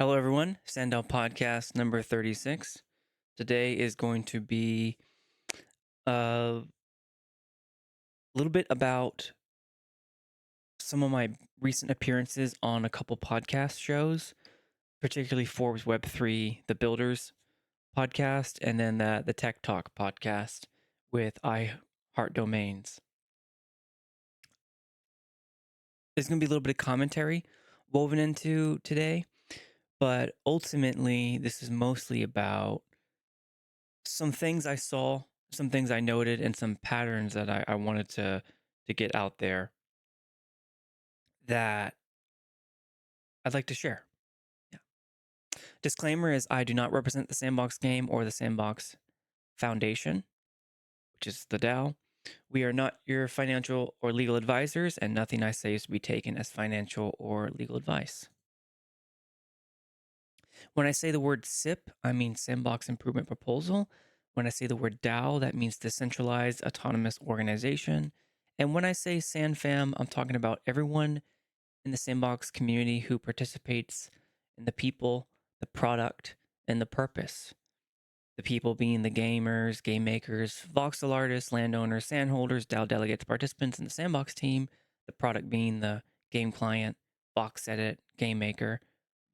Hello, everyone. SANDDAO podcast number 36. Today is going to be a little bit about some of my recent appearances on a couple podcast shows, particularly Forbes Web3, the Builders podcast, and then the Tech Talk podcast with I Heart Domains. There's going to be a little bit of commentary woven into today, but ultimately, this is mostly about some things I saw, some things I noted, and some patterns that I wanted to get out there that I'd like to share. Yeah. Disclaimer is I do not represent the Sandbox game or the Sandbox Foundation, which is the DAO. We are not your financial or legal advisors, and nothing I say is to be taken as financial or legal advice. When I say the word SIP, I mean Sandbox Improvement Proposal. When I say the word DAO, that means Decentralized Autonomous Organization. And when I say SandFam, I'm talking about everyone in the Sandbox community who participates in the people, the product, and the purpose. The people being the gamers, game makers, voxel artists, landowners, sandholders, DAO delegates, participants in the Sandbox team. The product being the game client, box edit, game maker,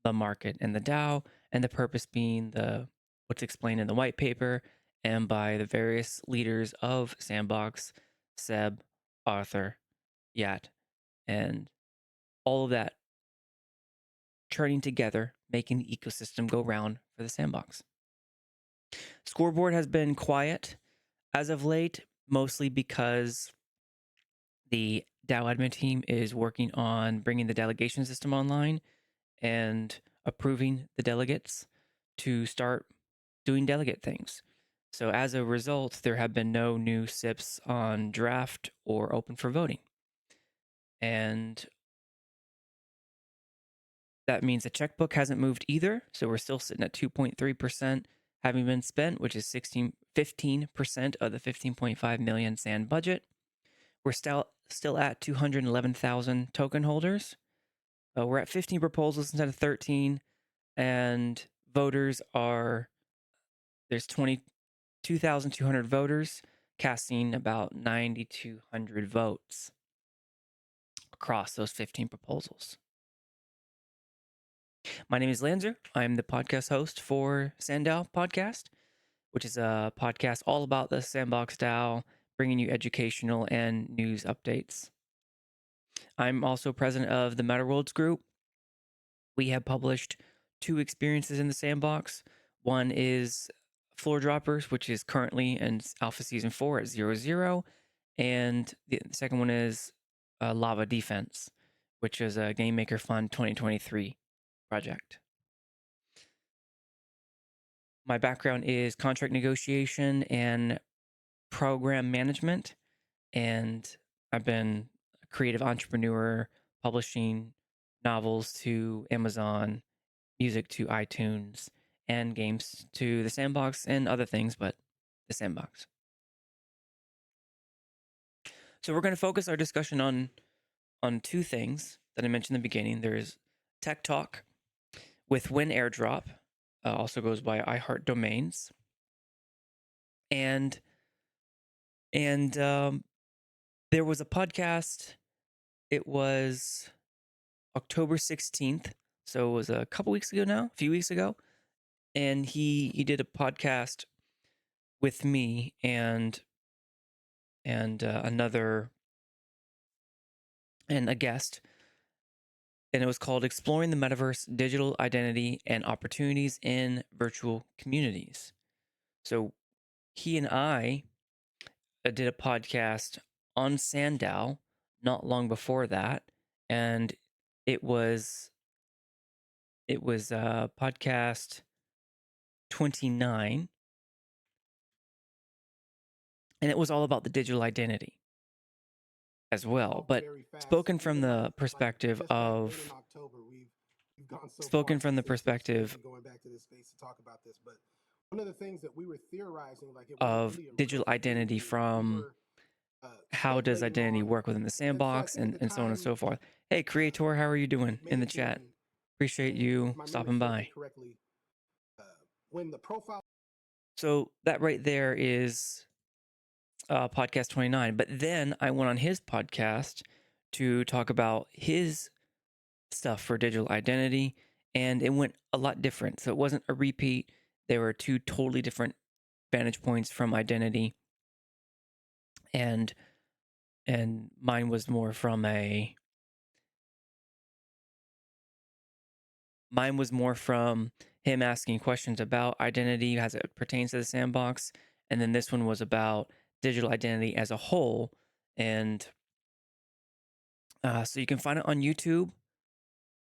the market, and the DAO, and the purpose being the what's explained in the white paper and by the various leaders of Sandbox, Seb, Arthur, Yat, and all of that turning together, making the ecosystem go round for the Sandbox. Scoreboard has been quiet as of late, mostly because the DAO admin team is working on bringing the delegation system online and approving the delegates to start doing delegate things. So as a result, there have been no new SIPs on draft or open for voting. And that means the checkbook hasn't moved either. So we're still sitting at 2.3% having been spent, which is 15% of the 15.5 million sand budget. We're still at 211,000 token holders. We're at 15 proposals instead of 13. And voters there's 22,200 voters casting about 9,200 votes across those 15 proposals. My name is Lanzer. I'm the podcast host for SANDDAO podcast, which is a podcast all about the Sandbox DAO, bringing you educational and news updates. I'm also president of the Meta Worlds group. We have published 2 experiences in the Sandbox. One is Floor Droppers, which is currently in Alpha Season 4 at 0.0. And the second one is Lava Defense, which is a Game Maker Fund 2023 project. My background is contract negotiation and program management, and I've been a creative entrepreneur publishing novels to Amazon, music to iTunes, and games to the Sandbox and other things, but the Sandbox. So we're going to focus our discussion on 2 things that I mentioned in the beginning. There's Tech Talk with WenAirdrop, also goes by I Heart Domains, and there was a podcast. It was October 16th, so it was a couple weeks ago now, a few weeks ago, and he did a podcast with me and another and a guest, and it was called Exploring the Metaverse, Digital Identity and Opportunities in Virtual Communities. So he and I did a podcast on SANDDAO not long before that, and it was podcast 29, and it was all about the digital identity as well, but spoken from the perspective of spoken from the perspective going back to this space to talk about this, but one of the things that we were theorizing, like it wasn't of really a digital real identity community, but we from were how does speculating identity on work within the because like Sandbox at the and so on and time so forth. Hey, uh, Creator, how are you it doing in may the have chat? been Appreciate And if you my memory stopping serves me by. correctly, uh, when the profile So that right there is podcast 29. But then I went on his podcast to talk about his stuff for digital identity, and it went a lot different. So it wasn't a repeat. There were two totally different vantage points from identity, and mine was more from a mine was more from him asking questions about identity as it pertains to the sandbox, and then this one was about digital identity as a whole. And so you can find it on YouTube.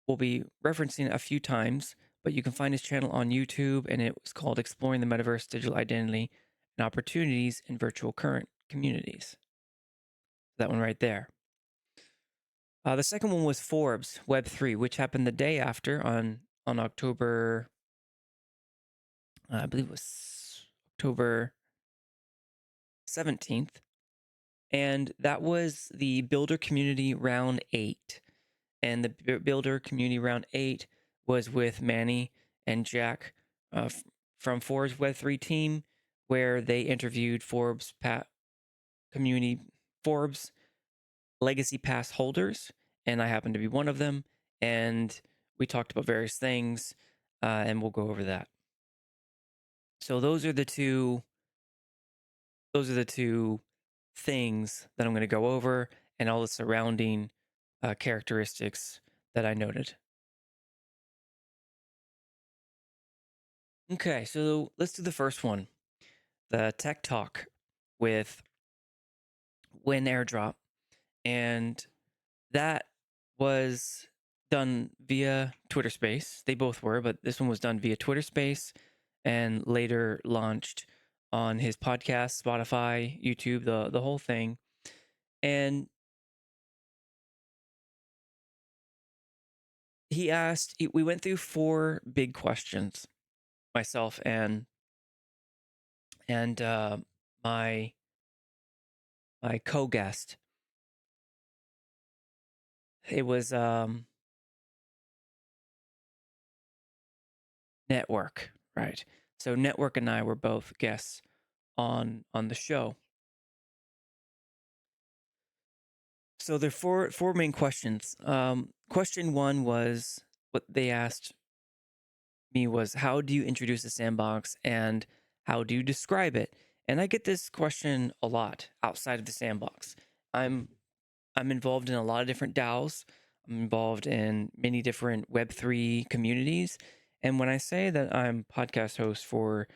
We'll be referencing it a few times, but you can find his channel on YouTube, and it was called Exploring the Metaverse Digital Identity and Opportunities in Virtual Current Communities. That one right there. The second one was Forbes Web3, which happened the day after on October, I believe it was October 17th. And that was the Builder Community Round 8. And the Builder Community Round 8 was with Manny and Jack from Forbes Web3 team, where they interviewed community Forbes Legacy Pass holders, and I happen to be one of them. And we talked about various things, and we'll go over that. So those are the two things that I'm going to go over, and all the surrounding characteristics that I noted. Okay, so let's do the first one, the tech talk with WenAirdrop, and that was done via Twitter Space. They both were, but this one was done via Twitter Space and later launched on his podcast, Spotify, YouTube, the whole thing. And we went through four big questions, myself and my my co-guest. It was Network, right? So Network and I were both guests on the show. So there are four main questions. Question one was what they asked me was, how do you introduce a sandbox and how do you describe it? And I get this question a lot outside of the sandbox. I'm I'm involved in a lot of different DAOs. I'm involved in many different Web3 communities. And when I say that I'm podcast host for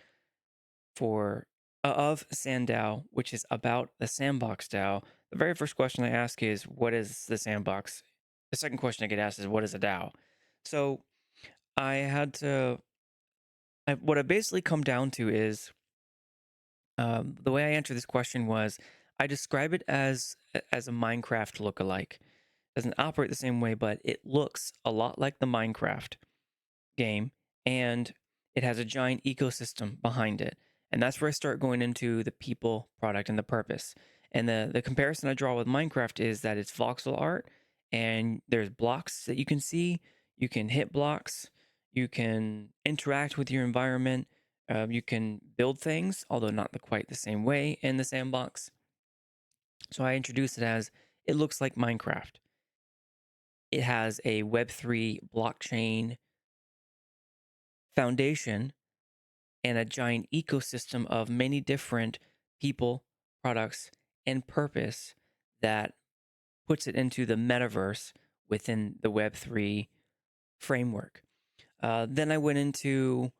of SANDDAO, which is about the Sandbox DAO, the very first question I ask is, what is the Sandbox? The second question I get asked is, what is a DAO? So I had to, what I basically come down to is the way I answer this question was I describe it as a Minecraft lookalike. Doesn't operate the same way, but it looks a lot like the Minecraft game, and it has a giant ecosystem behind it. And that's where I start going into the people, product, and the purpose. And the comparison I draw with Minecraft is that it's voxel art, and there's blocks that you can see. You can hit blocks. You can interact with your environment. You can build things, although not quite the same way in the sandbox. So I introduce it as it looks like Minecraft. It has a Web3 blockchain foundation and a giant ecosystem of many different people, products, and purpose that puts it into the metaverse within the Web3 framework. Then I went into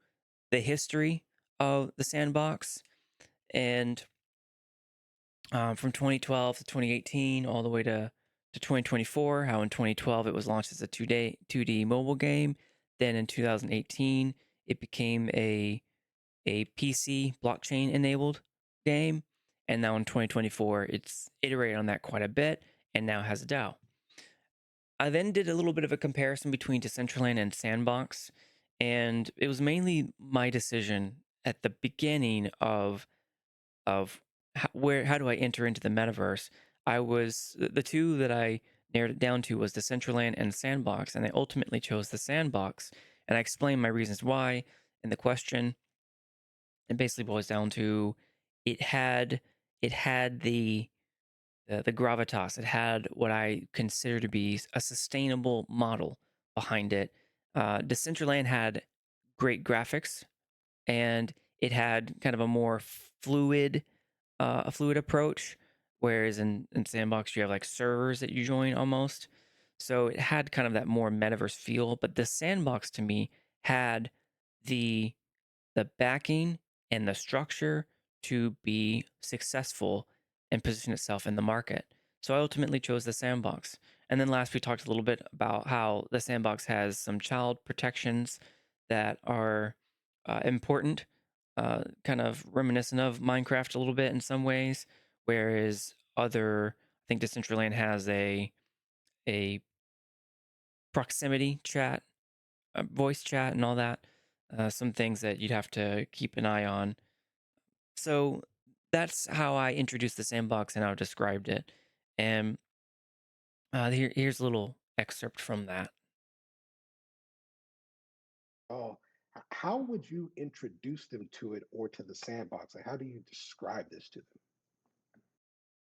the history of the sandbox and from 2012 to 2018, all the way to 2024, how in 2012 it was launched as a 2D mobile game. Then in 2018, it became a PC blockchain enabled game. And now in 2024, it's iterated on that quite a bit and now has a DAO. I then did a little bit of a comparison between Decentraland and Sandbox, and it was mainly my decision at the beginning of how do I enter into the metaverse. I was the two that I narrowed it down to was Decentraland and Sandbox, and I ultimately chose the Sandbox. And I explained my reasons why in the question. It basically boils down to it had it had the gravitas. It had what I consider to be a sustainable model behind it. Decentraland had great graphics, and it had kind of a more fluid approach. Whereas in Sandbox, you have like servers that you join almost. So it had kind of that more metaverse feel. But the Sandbox to me had the the backing and the structure to be successful and position itself in the market. So I ultimately chose the sandbox. And then last, we talked a little bit about how the sandbox has some child protections that are important, kind of reminiscent of Minecraft a little bit in some ways, whereas I think Decentraland has a proximity chat, voice chat, and all that. Some things that you'd have to keep an eye on. So that's how I introduced the sandbox and how I described it. And here's a little excerpt from that. Oh, how would you introduce them to it or to the sandbox? Like, how do you describe this to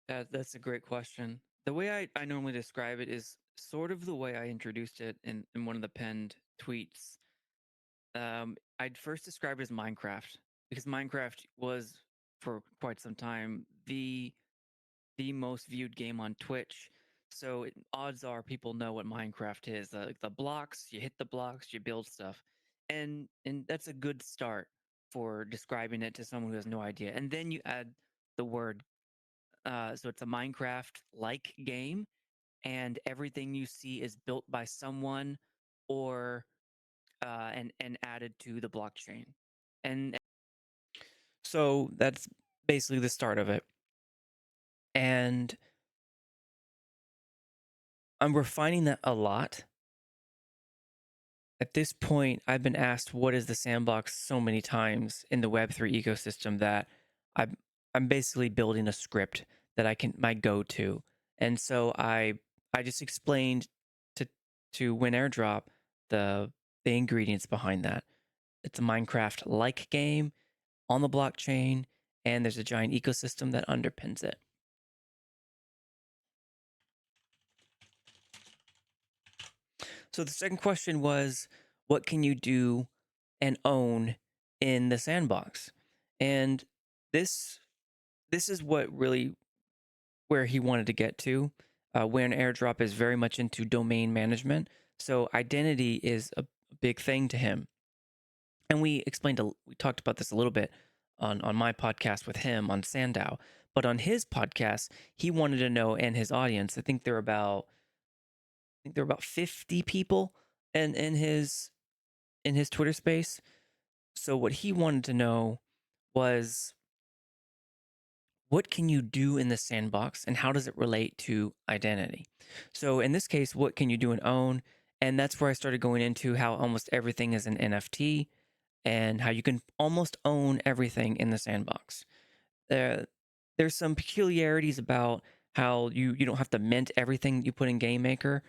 them? That's a great question. The way I normally describe it is sort of the way I introduced it in one of the pinned tweets. I'd first describe it as Minecraft because Minecraft was for quite some time the most viewed game on Twitch. So odds are people know what Minecraft is. Like the blocks, you hit the blocks, you build stuff, and that's a good start for describing it to someone who has no idea. And then you add the word. So it's a Minecraft-like game, and everything you see is built by someone or and added to the blockchain. And so that's basically the start of it. And I'm refining that a lot. At this point, I've been asked what is the sandbox so many times in the Web3 ecosystem that I'm I'm basically building a script that I can my go-to. And so I just explained to WenAirdrop the ingredients behind that. It's a Minecraft-like game on the blockchain, and there's a giant ecosystem that underpins it. So the second question was, what can you do and own in the sandbox? And this this is what really where he wanted to get to. When airdrop is very much into domain management, so identity is a big thing to him. And we talked about this a little bit on my podcast with him on SANDDAO, but on his podcast, he wanted to know and his audience. I think there are about 50 people in his Twitter space. So what he wanted to know was what can you do in the sandbox and how does it relate to identity? So in this case, what can you do and own? And that's where I started going into how almost everything is an NFT and how you can almost own everything in the sandbox. Uh, there's some peculiarities about how you don't have to mint everything you put in Game Maker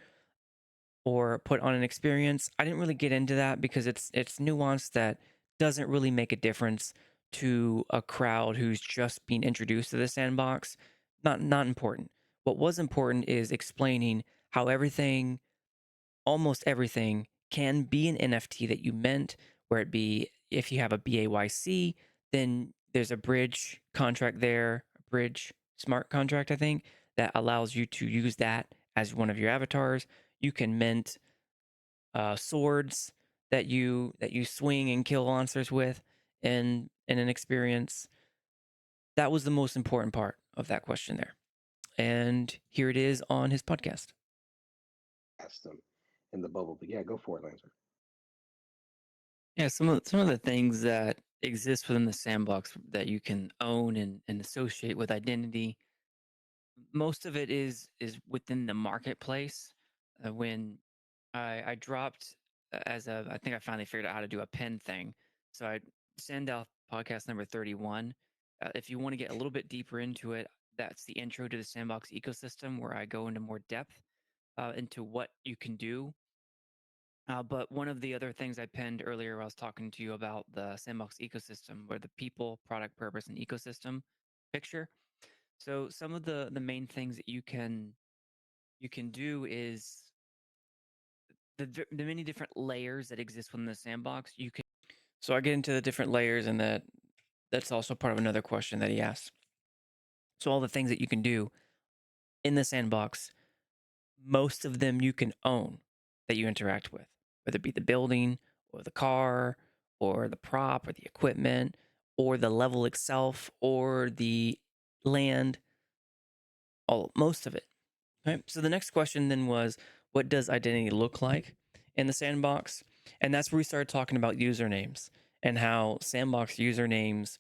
or put on an experience. I didn't really get into that because it's nuance that doesn't really make a difference to a crowd who's just being introduced to the sandbox. Not important. What was important is explaining how everything, almost everything, can be an NFT that you mint, where it be if you have a BAYC, then there's a bridge contract there, a bridge smart contract, I think, that allows you to use that as one of your avatars. You can mint swords that you swing and kill monsters with in an experience. That was the most important part of that question there. And here it is on his podcast. Ask them in the bubble. But yeah, go for it, Lancer. Yeah, some of the things that exist within the sandbox that you can own and associate with identity, most of it is within the marketplace. When I dropped as a, I think I finally figured out how to do a pin thing. So I send out podcast number 31. If you want to get a little bit deeper into it, that's the intro to the sandbox ecosystem where I go into more depth. into what you can do. But one of the other things I pinned earlier, I was talking to you about the sandbox ecosystem, where the people, product, purpose, and ecosystem picture. So some of the main things that you can do is the many different layers that exist within the sandbox. You can So I get into the different layers, and that's also part of another question that he asked. So all the things that you can do in the sandbox, most of them you can own that you interact with, whether it be the building or the car or the prop or the equipment or the level itself or the land, all most of it. Right. So the next question then was, what does identity look like in the sandbox? And that's where we started talking about usernames and how sandbox usernames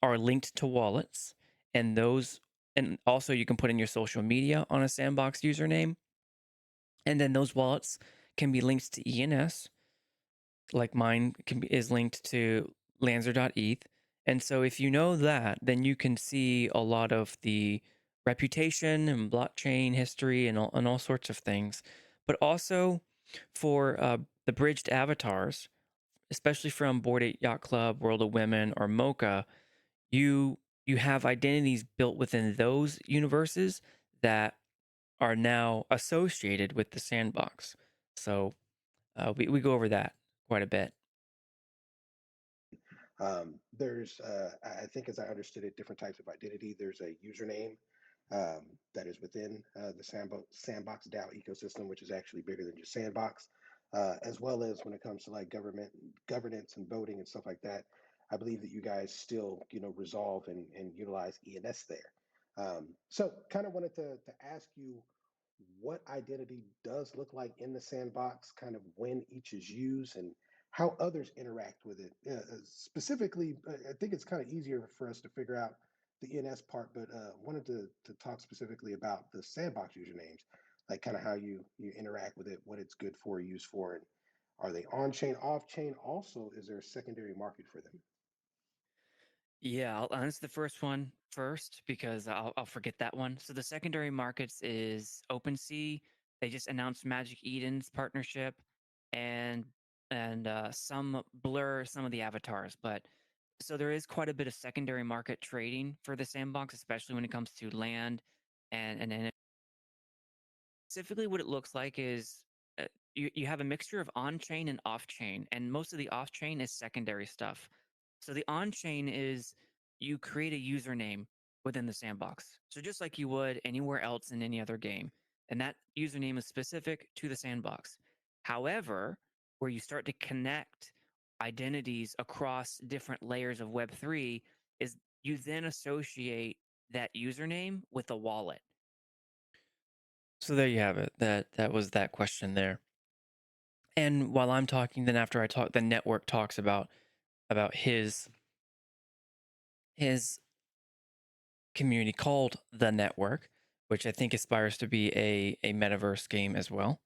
are linked to wallets, and those, and also you can put in your social media on a sandbox username, and then those wallets can be linked to ENS, like mine is linked to Lanzer.eth. And so if you know that, then you can see a lot of the reputation and blockchain history and all sorts of things. But also for the bridged avatars, especially from Bored Ape Yacht Club, World of Women, or Mocha, you you have identities built within those universes that are now associated with the sandbox. So we go over that quite a bit. There's, I think, as I understood it, different types of identity. There's a username that is within the Sandbox DAO ecosystem, which is actually bigger than just Sandbox, as well as when it comes to like government governance and voting and stuff like that. I believe that you guys still, resolve and utilize ENS there. So, kind of wanted to ask you what identity does look like in the sandbox, kind of when each is used, and how others interact with it. Specifically, I think it's kind of easier for us to figure out the ENS part, but wanted to talk specifically about the sandbox usernames, like kind of how you interact with it, what it's good for, used for, and are they on chain, off chain? Also, is there a secondary market for them? Yeah, I'll answer the first one first because I'll forget that one. So the secondary markets is OpenSea. They just announced Magic Eden's partnership, and some blur some of the avatars, but so there is quite a bit of secondary market trading for the sandbox, especially when it comes to land and specifically what it looks like is you have a mixture of on-chain and off-chain, and most of the off-chain is secondary stuff. So the on-chain is you create a username within the sandbox. So just like you would anywhere else in any other game. And that username is specific to the sandbox. However, where you start to connect identities across different layers of Web3 is you then associate that username with a wallet. So there you have it. That was that question there. And while I'm talking, then after I talk, the network talks about his community called the network, which I think aspires to be a metaverse game as well.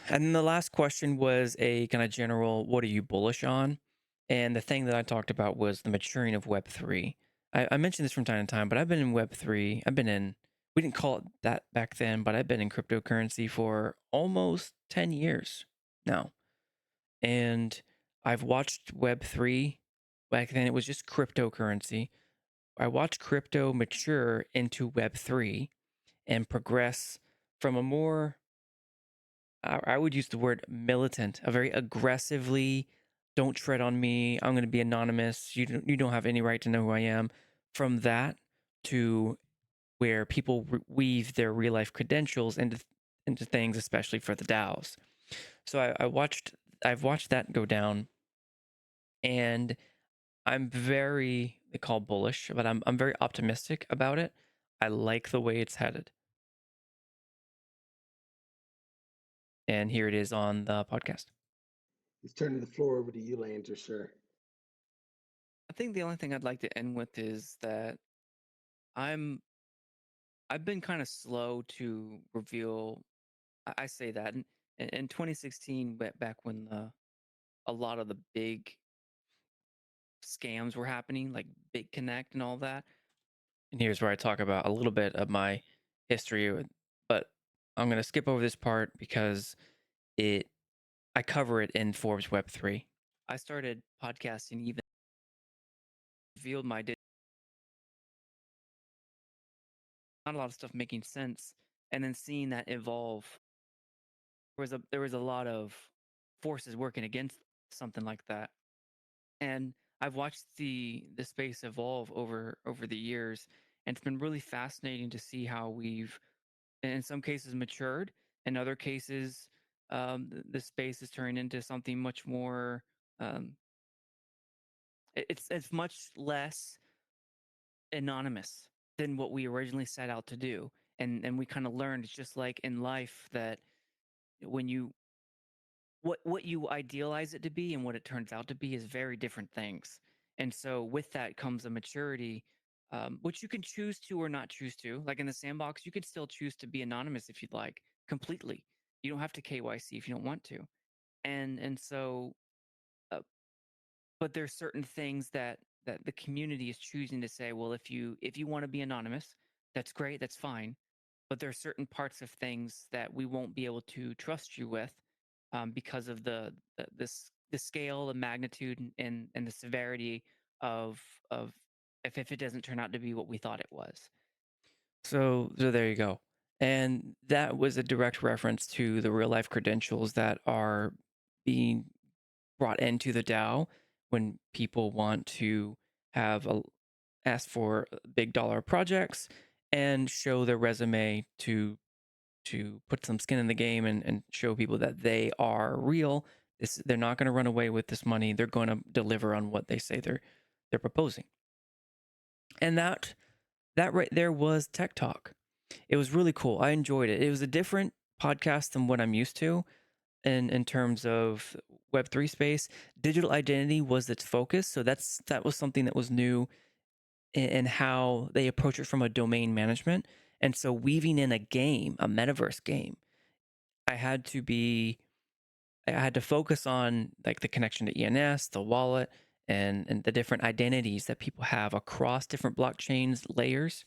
And then the last question was a kind of general, what are you bullish on? And the thing that I talked about was the maturing of Web3. I mentioned this from time to time, but I've been in Web3. We didn't call it that back then, but I've been in cryptocurrency for almost 10 years now. And I've watched Web3. Back then, it was just cryptocurrency. I watched crypto mature into Web3 and progress from a more, I would use the word militant, a very aggressively, don't tread on me. I'm going to be anonymous. You don't have any right to know who I am. From that to where people weave their real life credentials into things, especially for the DAOs. So I've watched that go down, and I'm very, they call bullish, but I'm very optimistic about it. I like the way it's headed. And here it is on the podcast. It's turning the floor over to you, Lanzer, sir. I think the only thing I'd like to end with is that I'm I've been kind of slow to reveal. I say that in 2016, back when a lot of the big scams were happening, like Big Connect and all that. And here's where I talk about a little bit of my history, but I'm going to skip over this part because it I cover it in Forbes Web3. I started podcasting even revealed my not a lot of stuff making sense, and then seeing that evolve. There was a lot of forces working against something like that, and I've watched the space evolve over the years, and it's been really fascinating to see how we've, in some cases, matured. In other cases, the space is turning into something much more. Um, it's much less anonymous than what we originally set out to do, and we kind of learned, it's just like in life, that when you what you idealize it to be and what it turns out to be is very different things. And so with that comes a maturity, which you can choose to or not choose to. Like in the sandbox, you could still choose to be anonymous if you'd like, completely. You don't have to KYC if you don't want to. And so, uh, but there's certain things that the community is choosing to say, well, if you want to be anonymous, that's great, that's fine. But there are certain parts of things that we won't be able to trust you with, because of the scale, the magnitude, and the severity of of if it doesn't turn out to be what we thought it was. So there you go. And that was a direct reference to the real life credentials that are being brought into the DAO when people want to have a ask for big dollar projects and show their resume to put some skin in the game and show people that they are real. They're not going to run away with this money. They're going to deliver on what they say they're proposing. And that right there was Tech Talk. It was really cool. I enjoyed it. It was a different podcast than what I'm used to in terms of Web3 space. Digital identity was its focus, so that was something that was new in how they approach it from a domain management. And so weaving in a game, a metaverse game, I had to be I had to focus on like the connection to ENS, the wallet, and the different identities that people have across different blockchains layers.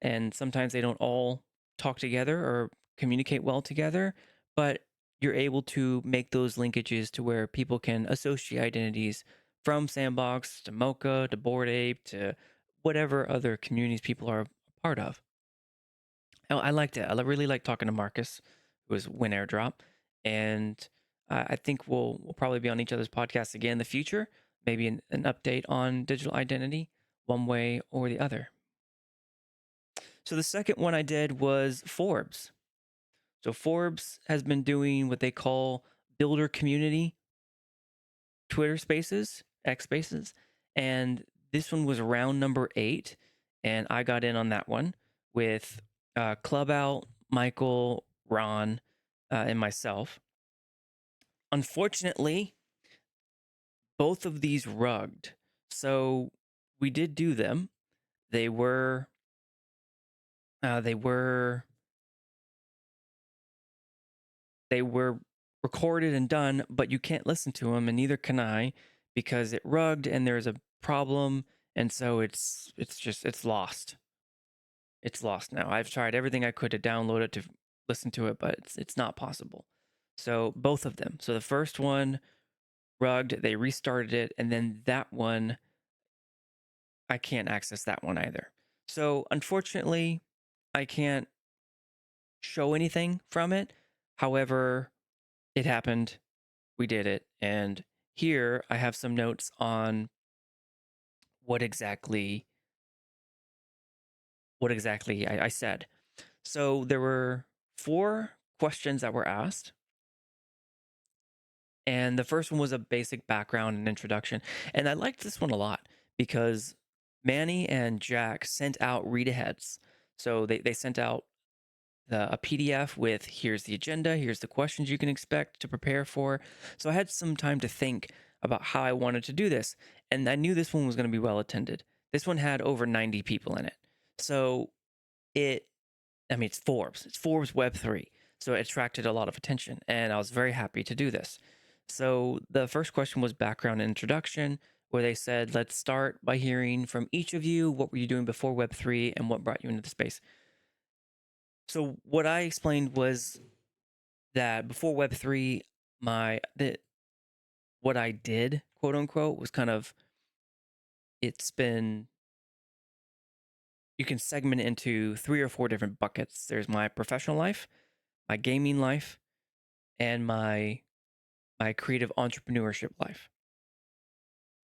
And sometimes they don't all talk together or communicate well together, but you're able to make those linkages to where people can associate identities from Sandbox to Mocha to Bored Ape to whatever other communities people are a part of. I liked it. Really liked talking to Marcus, who was WenAirdrop, and I think we'll probably be on each other's podcasts again in the future. Maybe an update on digital identity, one way or the other. So the second one I did was Forbes. So Forbes has been doing what they call builder community Twitter Spaces, X Spaces, and this one was round number 8, and I got in on that one with Club Out, Michael, Ron, and myself. Unfortunately, both of these rugged, so we did do them. They were uh, they were they were recorded and done, but you can't listen to them, and neither can I because it rugged and there's a problem, and so it's lost. It's lost now. I've tried everything I could to download it to listen to it, but it's not possible. So both of them. So the first one rugged, they restarted it, and then that one I can't access that one either. So unfortunately, I can't show anything from it. However, it happened. We did it, and here I have some notes on what exactly I said. So there were 4 questions that were asked. And the first one was a basic background and introduction. And I liked this one a lot because Manny and Jack sent out read aheads. So they sent out a PDF with here's the agenda, here's the questions you can expect to prepare for. So I had some time to think about how I wanted to do this. And I knew this one was going to be well attended. This one had over 90 people in it. So it I mean, it's Forbes Web3. So it attracted a lot of attention, and I was very happy to do this. So the first question was background and introduction, where they said, let's start by hearing from each of you. What were you doing before Web3 and what brought you into the space? So what I explained was that before Web3, what I did, quote unquote, was kind of it's been you can segment it into 3 or 4 different buckets. There's my professional life, my gaming life, and my creative entrepreneurship life.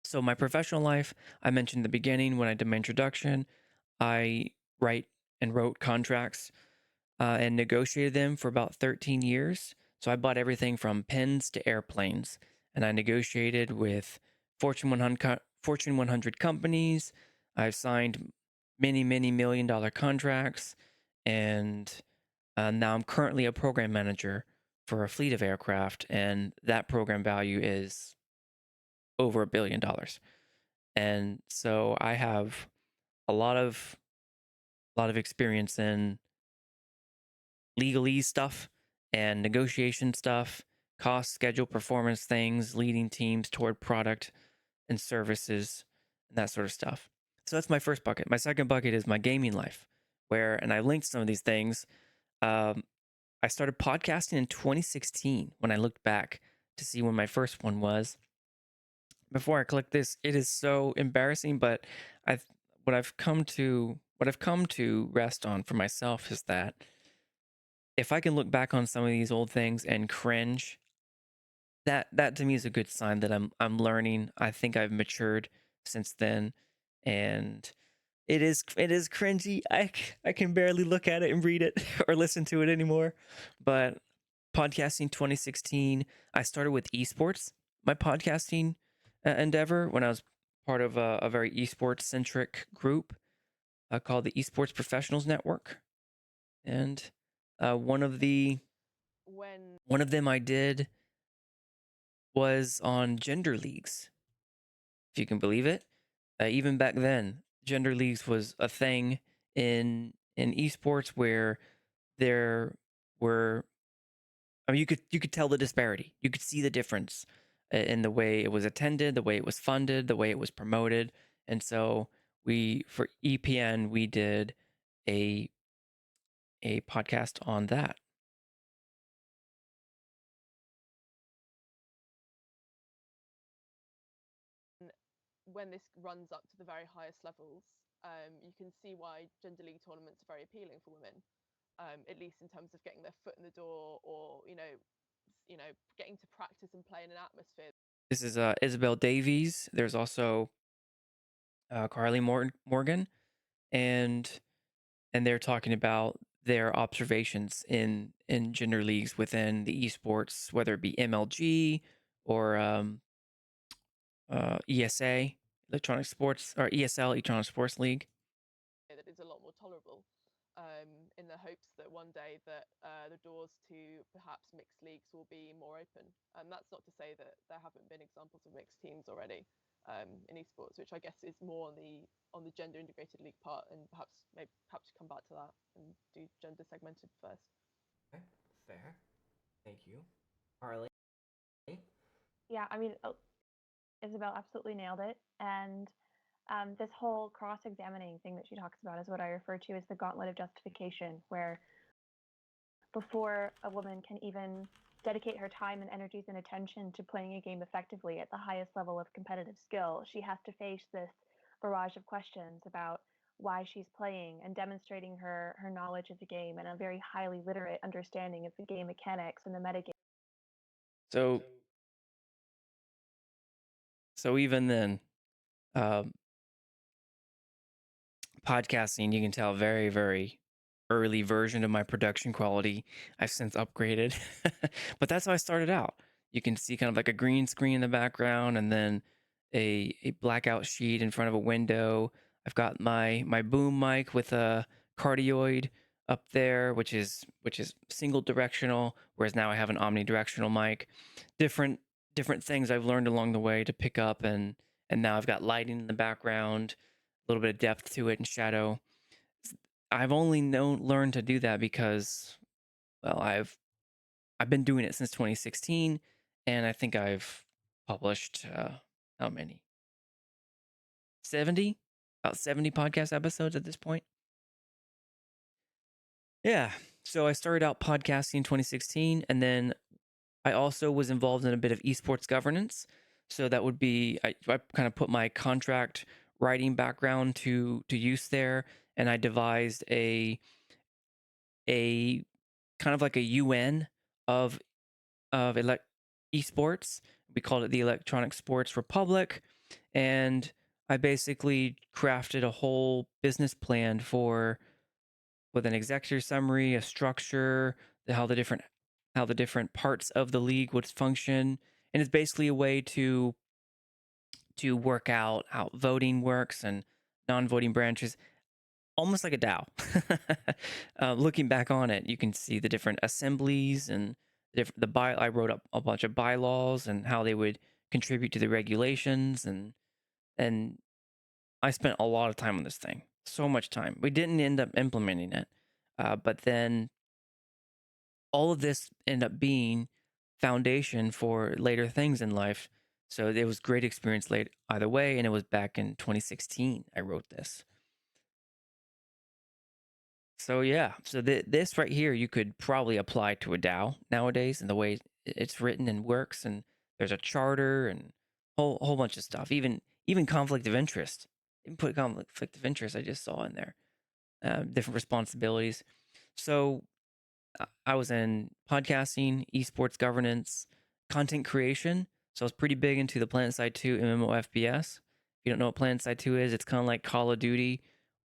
So my professional life, I mentioned in the beginning when I did my introduction, I write and wrote contracts and negotiated them for about 13 years. So I bought everything from pens to airplanes, and I negotiated with Fortune 100 companies. I've signed many, many $1 million contracts, and now I'm currently a program manager for a fleet of aircraft, and that program value is over $1 billion. And so I have a lot of experience in legalese stuff and negotiation stuff, cost, schedule, performance things, leading teams toward product and services, and that sort of stuff. So that's my first bucket. My second bucket is my gaming life, where, and I linked some of these things. Um, I started podcasting in 2016 when I looked back to see when my first one was. Before I click this, it is so embarrassing, but I've what I've come to rest on for myself is that if I can look back on some of these old things and cringe, that to me is a good sign that I'm learning. I think I've matured since then, and it is cringy. I can barely look at it and read it or listen to it anymore. But podcasting 2016, I started with esports. My podcasting endeavor when I was part of a very esports centric group called the Esports Professionals Network, and one of the When one of them I did was on gender leagues, if you can believe it. Even back then, gender leagues was a thing in esports where there were. I mean, you could tell the disparity. You could see the difference in the way it was attended, the way it was funded, the way it was promoted, and so we for EPN we did a a podcast on that. when this runs up to the very highest levels, you can see why gender league tournaments are very appealing for women, at least in terms of getting their foot in the door, or getting to practice and play in an atmosphere. This is Isabel Davies. There's also Carly Morgan, and they're talking about their observations in gender leagues within the esports, whether it be MLG or ESA, Electronic Sports, or ESL, Electronic Sports League. That is a lot more tolerable, in the hopes that one day that the doors to perhaps mixed leagues will be more open. And that's not to say that there haven't been examples of mixed teams already, in esports, which I guess is more on the gender integrated league part, and perhaps come back to that and do gender segmented first. Okay, fair. Thank you. Harley? Yeah, I mean, Isabel absolutely nailed it. And this whole cross examining thing that she talks about is what I refer to as the gauntlet of justification, where before a woman can even dedicate her time and energies and attention to playing a game effectively at the highest level of competitive skill, she has to face this barrage of questions about why she's playing and demonstrating her knowledge of the game and a very highly literate understanding of the game mechanics and the metagame. So, so even then, um, podcasting, you can tell very, very early version of my production quality. I've since upgraded, but that's how I started out. You can see kind of like a green screen in the background, and then a blackout sheet in front of a window. I've got my boom mic with a cardioid up there, which is single directional, whereas now I have an omnidirectional mic. Different different things I've learned along the way to pick up, and now I've got lighting in the background, a little bit of depth to it and shadow. I've only learned to do that because, well, I've been doing it since 2016, and I think I've published how many? 70? About 70 podcast episodes at this point. Yeah. So I started out podcasting in 2016, and then I also was involved in a bit of esports governance. So that would be I kind of put my contract writing background to use there, and I devised a kind of like a UN of of esports. We called it the Electronic Sports Republic, and I basically crafted a whole business plan for with an executive summary, a structure, how the different parts of the league would function, and it's basically a way to work out how voting works and non-voting branches, almost like a DAO. Looking back on it, you can see the different assemblies and I wrote up a bunch of bylaws and how they would contribute to the regulations, and I spent a lot of time on this thing, so much time. We didn't end up implementing it, but then all of this ended up being foundation for later things in life. So it was great experience late either way, and it was back in 2016 I wrote this. So yeah, so this right here you could probably apply to a DAO nowadays, and the way it's written and works, and there's a charter and whole bunch of stuff. Even conflict of interest. Even put conflict of interest I just saw in there. Different responsibilities. So I was in podcasting, esports governance, content creation. So I was pretty big into the PlanetSide 2 MMO FPS. If you don't know what PlanetSide 2 is, it's kind of like Call of Duty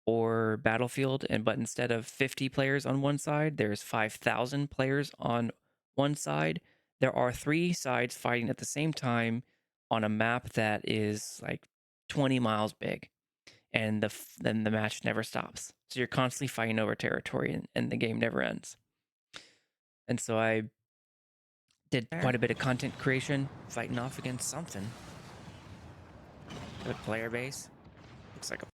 or Battlefield, but instead of 50 players on one side, there's 5,000 players on one side. There are 3 sides fighting at the same time on a map that is like 20 miles big, and then the match never stops. So you're constantly fighting over territory, and the game never ends. And so I did quite a bit of content creation, fighting off against something. Good player base. Looks like a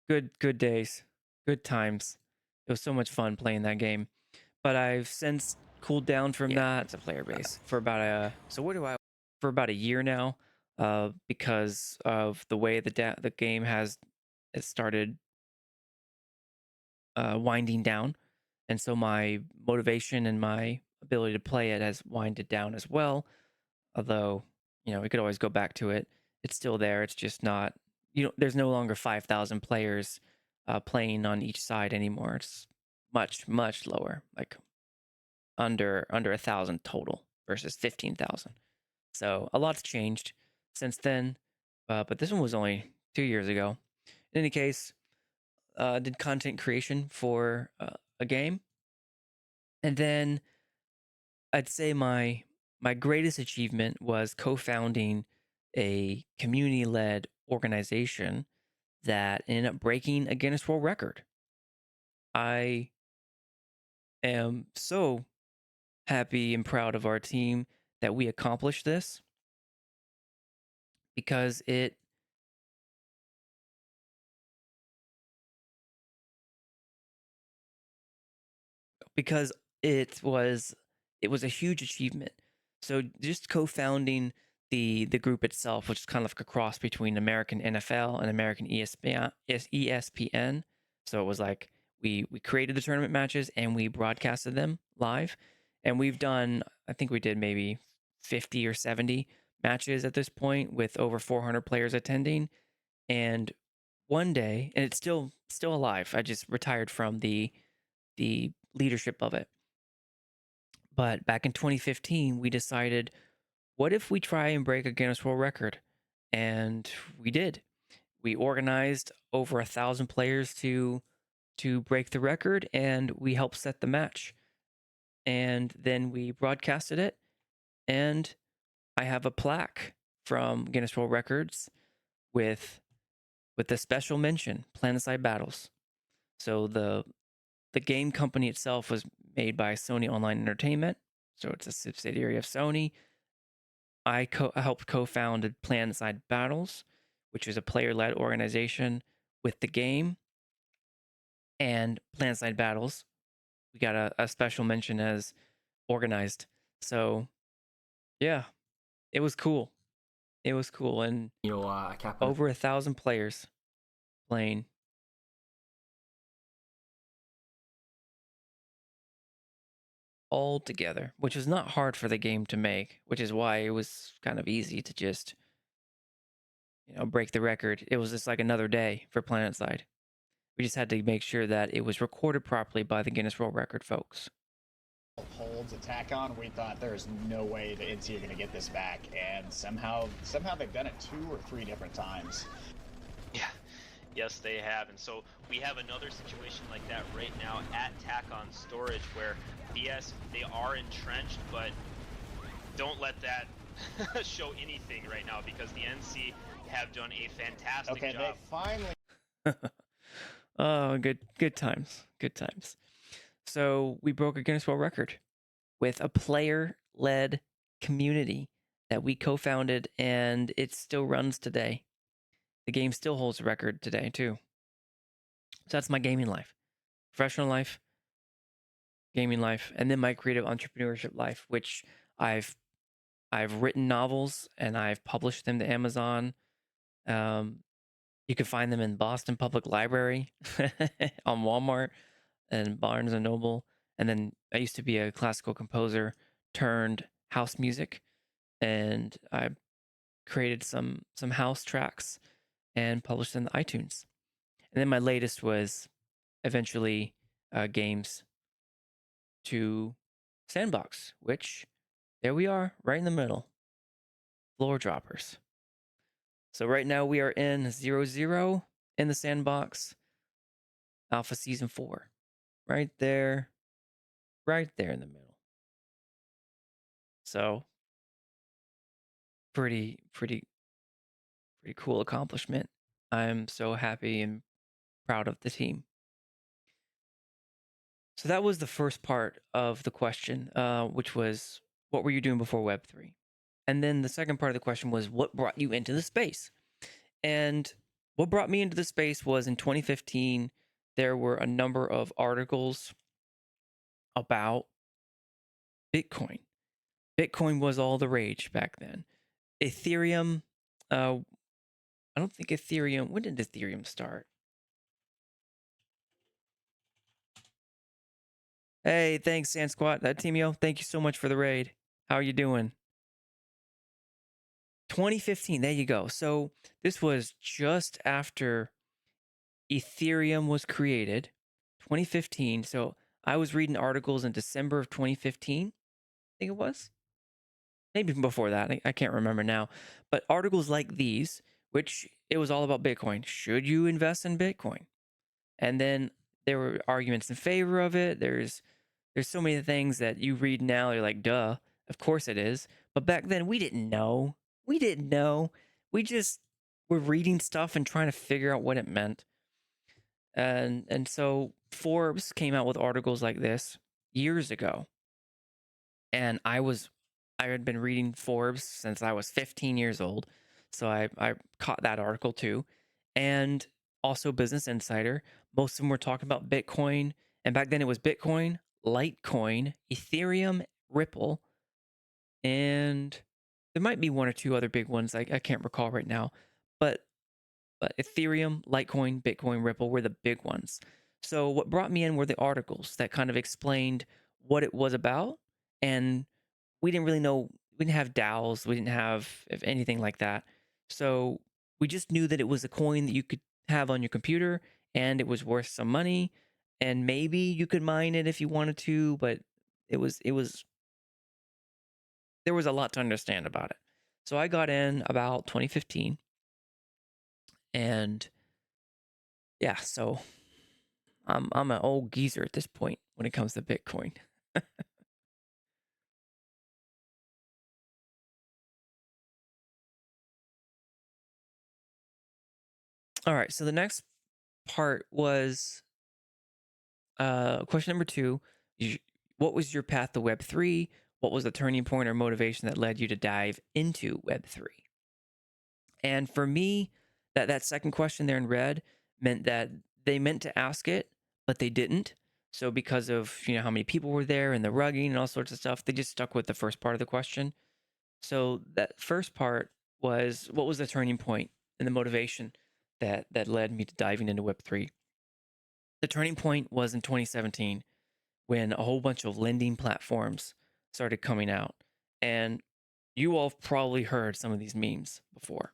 good days, good times. It was so much fun playing that game. But I've since cooled down from that. It's a player base for about for about a year now, because of the way the game it started winding down, and so my motivation and my ability to play it has winded down as well. Although, we could always go back to it. It's still there. It's just not, there's no longer 5,000 players playing on each side anymore. It's much lower, like under 1,000 total versus 15,000. So a lot's changed since then. But this one was only 2 years ago. In any case, did content creation for a game. And then I'd say my greatest achievement was co-founding a community-led organization that ended up breaking a Guinness World Record. I am so happy and proud of our team that we accomplished this, because because it was a huge achievement. So just co-founding the group itself, which is kind of like a cross between American NFL and American ESPN. So it was like we created the tournament matches and we broadcasted them live, and we've done, I think we did maybe 50 or 70 matches at this point with over 400 players attending. And one day, and it's still alive. I just retired from the leadership of it. But back in 2015, we decided, what if we try and break a Guinness World Record? And we did. We organized over 1,000 players to break the record, and we helped set the match. And then we broadcasted it, and I have a plaque from Guinness World Records with the special mention, PlanetSide Battles. So the game company itself was made by Sony Online Entertainment, so it's a subsidiary of Sony. I helped co-founded PlanetSide Battles, which is a player-led organization with the game. And PlanetSide Battles, we got a special mention as organized. So yeah, it was cool. It was cool, and over 1,000 players playing. all together, which was not hard for the game to make, which is why it was kind of easy to just, break the record. It was just like another day for PlanetSide. We just had to make sure that it was recorded properly by the Guinness World Record folks. Holds attack on, we thought there's no way the NC are going to get this back, and somehow they've done it 2 or 3 different times. Yeah, yes they have, and so we have another situation like that right now at Tacon Storage, where yes, they are entrenched, but don't let that show anything right now, because the NC have done a fantastic job. Okay, they finally. Oh, good times. Good times. So we broke a Guinness World Record with a player-led community that we co-founded, and it still runs today. The game still holds the record today, too. So that's my gaming life. Professional life, gaming life, and then my creative entrepreneurship life, which I've written novels and I've published them to Amazon. You can find them in Boston Public Library, on Walmart, and Barnes and Noble. And then I used to be a classical composer turned house music, and I created some house tracks and published them to iTunes. And then my latest was eventually games to Sandbox, which there we are, right in the middle. Floor droppers. So right now we are in 0-0 in the Sandbox, Alpha Season 4. Right there in the middle. So pretty cool accomplishment. I'm so happy and proud of the team. So that was the first part of the question, which was, what were you doing before Web3? And then the second part of the question was, what brought you into the space? And what brought me into the space was in 2015, there were a number of articles about Bitcoin. Bitcoin was all the rage back then. Ethereum, I don't think Ethereum, when did Ethereum start? Hey, thanks, Sand Squat. Teamio, thank you so much for the raid. How are you doing? 2015, there you go. So this was just after Ethereum was created, 2015. So I was reading articles in December of 2015, I think it was. Maybe before that, I can't remember now. But articles like these, which it was all about Bitcoin. Should you invest in Bitcoin? And then there were arguments in favor of it. There's so many things that you read now, you're like, duh, of course it is. But back then we didn't know. We just were reading stuff and trying to figure out what it meant. And so Forbes came out with articles like this years ago. And I had been reading Forbes since I was 15 years old. So I caught that article too. And also Business Insider. Most of them were talking about Bitcoin. And back then it was Bitcoin, Litecoin, Ethereum, Ripple, and there might be one or two other big ones. I can't recall right now. But Ethereum, Litecoin, Bitcoin, Ripple were the big ones. So what brought me in were the articles that kind of explained what it was about. And we didn't really know, we didn't have DAOs, we didn't have anything like that. So we just knew that it was a coin that you could have on your computer and it was worth some money. And maybe you could mine it if you wanted to, but there was a lot to understand about it. So I got in about 2015. And yeah, so I'm an old geezer at this point when it comes to Bitcoin. All right, so the next part was question number 2. What was your path to Web3? What was the turning point or motivation that led you to dive into Web3? And for me, that second question there in red meant that they meant to ask it, but they didn't. So because of how many people were there and the rugging and all sorts of stuff, they just stuck with the first part of the question. So that first part was, what was the turning point and the motivation that led me to diving into Web3? The turning point was in 2017 when a whole bunch of lending platforms started coming out. And you all have probably heard some of these memes before,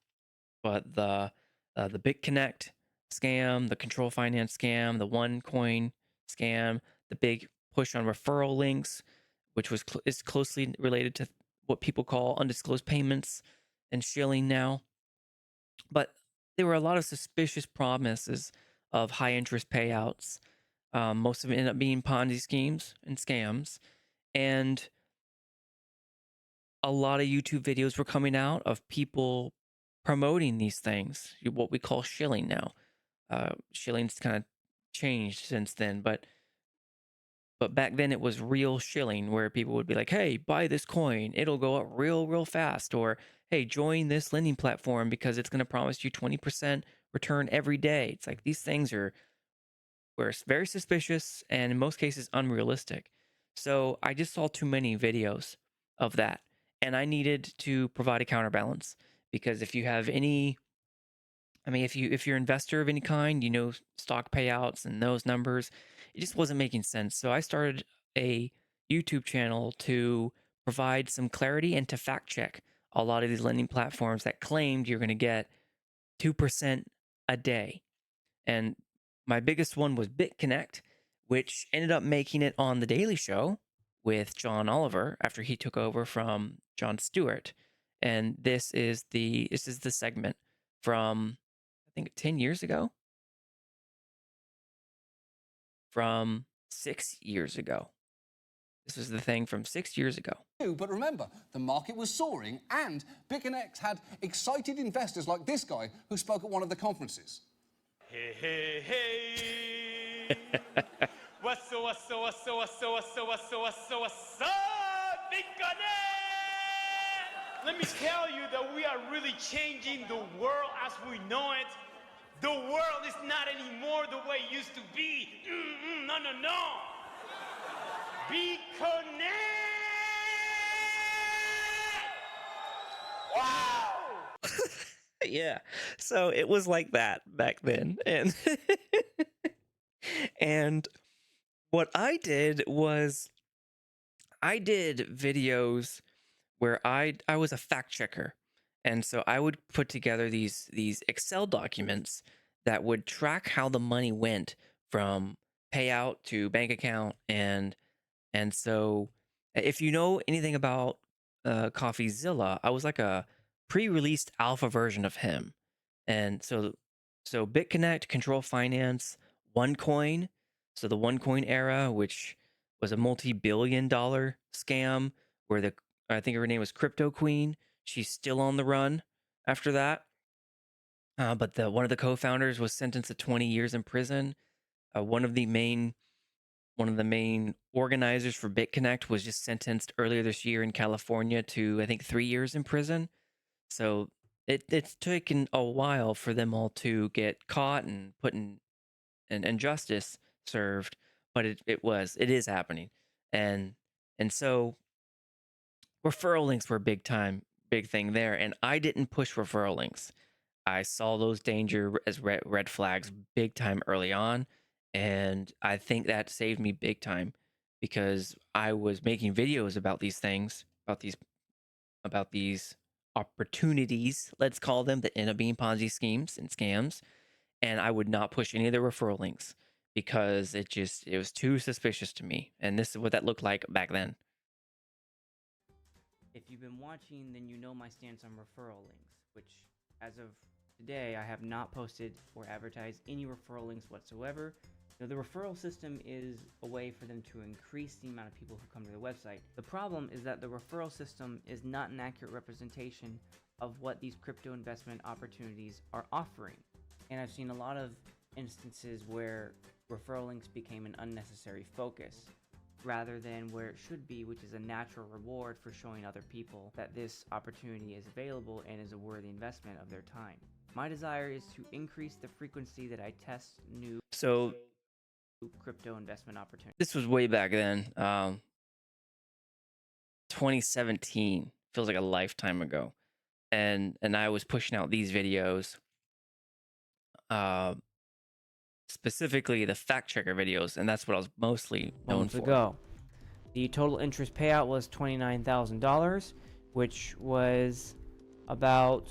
but the BitConnect scam, the Control Finance scam, the OneCoin scam, the big push on referral links, which is closely related to what people call undisclosed payments and shilling now. But there were a lot of suspicious promises of high interest payouts. Most of it ended up being Ponzi schemes and scams. And a lot of YouTube videos were coming out of people promoting these things, what we call shilling now. Shilling's kind of changed since then, but back then it was real shilling where people would be like, "Hey, buy this coin. It'll go up real fast." Or, "Hey, join this lending platform because it's going to promise you 20% return every day." It's like these things were very suspicious and in most cases unrealistic. So I just saw too many videos of that, and I needed to provide a counterbalance because if you have any, I mean, if you're an investor of any kind, you know stock payouts and those numbers, it just wasn't making sense. So I started a YouTube channel to provide some clarity and to fact check a lot of these lending platforms that claimed you're going to get 2% a day. And my biggest one was BitConnect, which ended up making it on The Daily Show with John Oliver after he took over from Jon Stewart. And this is the segment from I think 10 years ago, from 6 years ago. This was the thing from 6 years ago. But remember, the market was soaring and BitConnect had excited investors like this guy who spoke at one of the conferences. Hey, hey, hey. What's up, BitConnect? Let me tell you that we are really changing the world as we know it. The world is not anymore the way it used to be. No, no, no. BitConnect. Wow. Yeah. So it was like that back then. And and what I did was I did videos where I was a fact checker. And so I would put together these Excel documents that would track how the money went from payout to bank account. And so if you know anything about CoffeeZilla, I was like a pre-released alpha version of him. And so BitConnect, Control Finance, OneCoin, so the OneCoin era, which was a multi-billion-dollar scam where I think her name was Crypto Queen. She's still on the run after that. But one of the co-founders was sentenced to 20 years in prison. One of the main organizers for BitConnect was just sentenced earlier this year in California to, I think, 3 years in prison. So it's taken a while for them all to get caught and put in and justice served, but it is happening. And so referral links were big thing there, and I didn't push referral links. I saw those danger as red flags big time early on, and I think that saved me big time because I was making videos about these things, about these opportunities, let's call them, that end up being Ponzi schemes and scams, and I would not push any of the referral links because it was too suspicious to me, and this is what that looked like back then. If you've been watching, then you know my stance on referral links, which, as of today, I have not posted or advertised any referral links whatsoever. Now, the referral system is a way for them to increase the amount of people who come to the website. The problem is that the referral system is not an accurate representation of what these crypto investment opportunities are offering. And I've seen a lot of instances where referral links became an unnecessary focus, rather than where it should be, which is a natural reward for showing other people that this opportunity is available and is a worthy investment of their time. My desire is to increase the frequency that I test new crypto investment opportunities. This was way back then, 2017, feels like a lifetime ago, and I was pushing out these videos, specifically the fact checker videos, and that's what I was mostly known Moments for. ago. The total interest payout was $29,000, which was about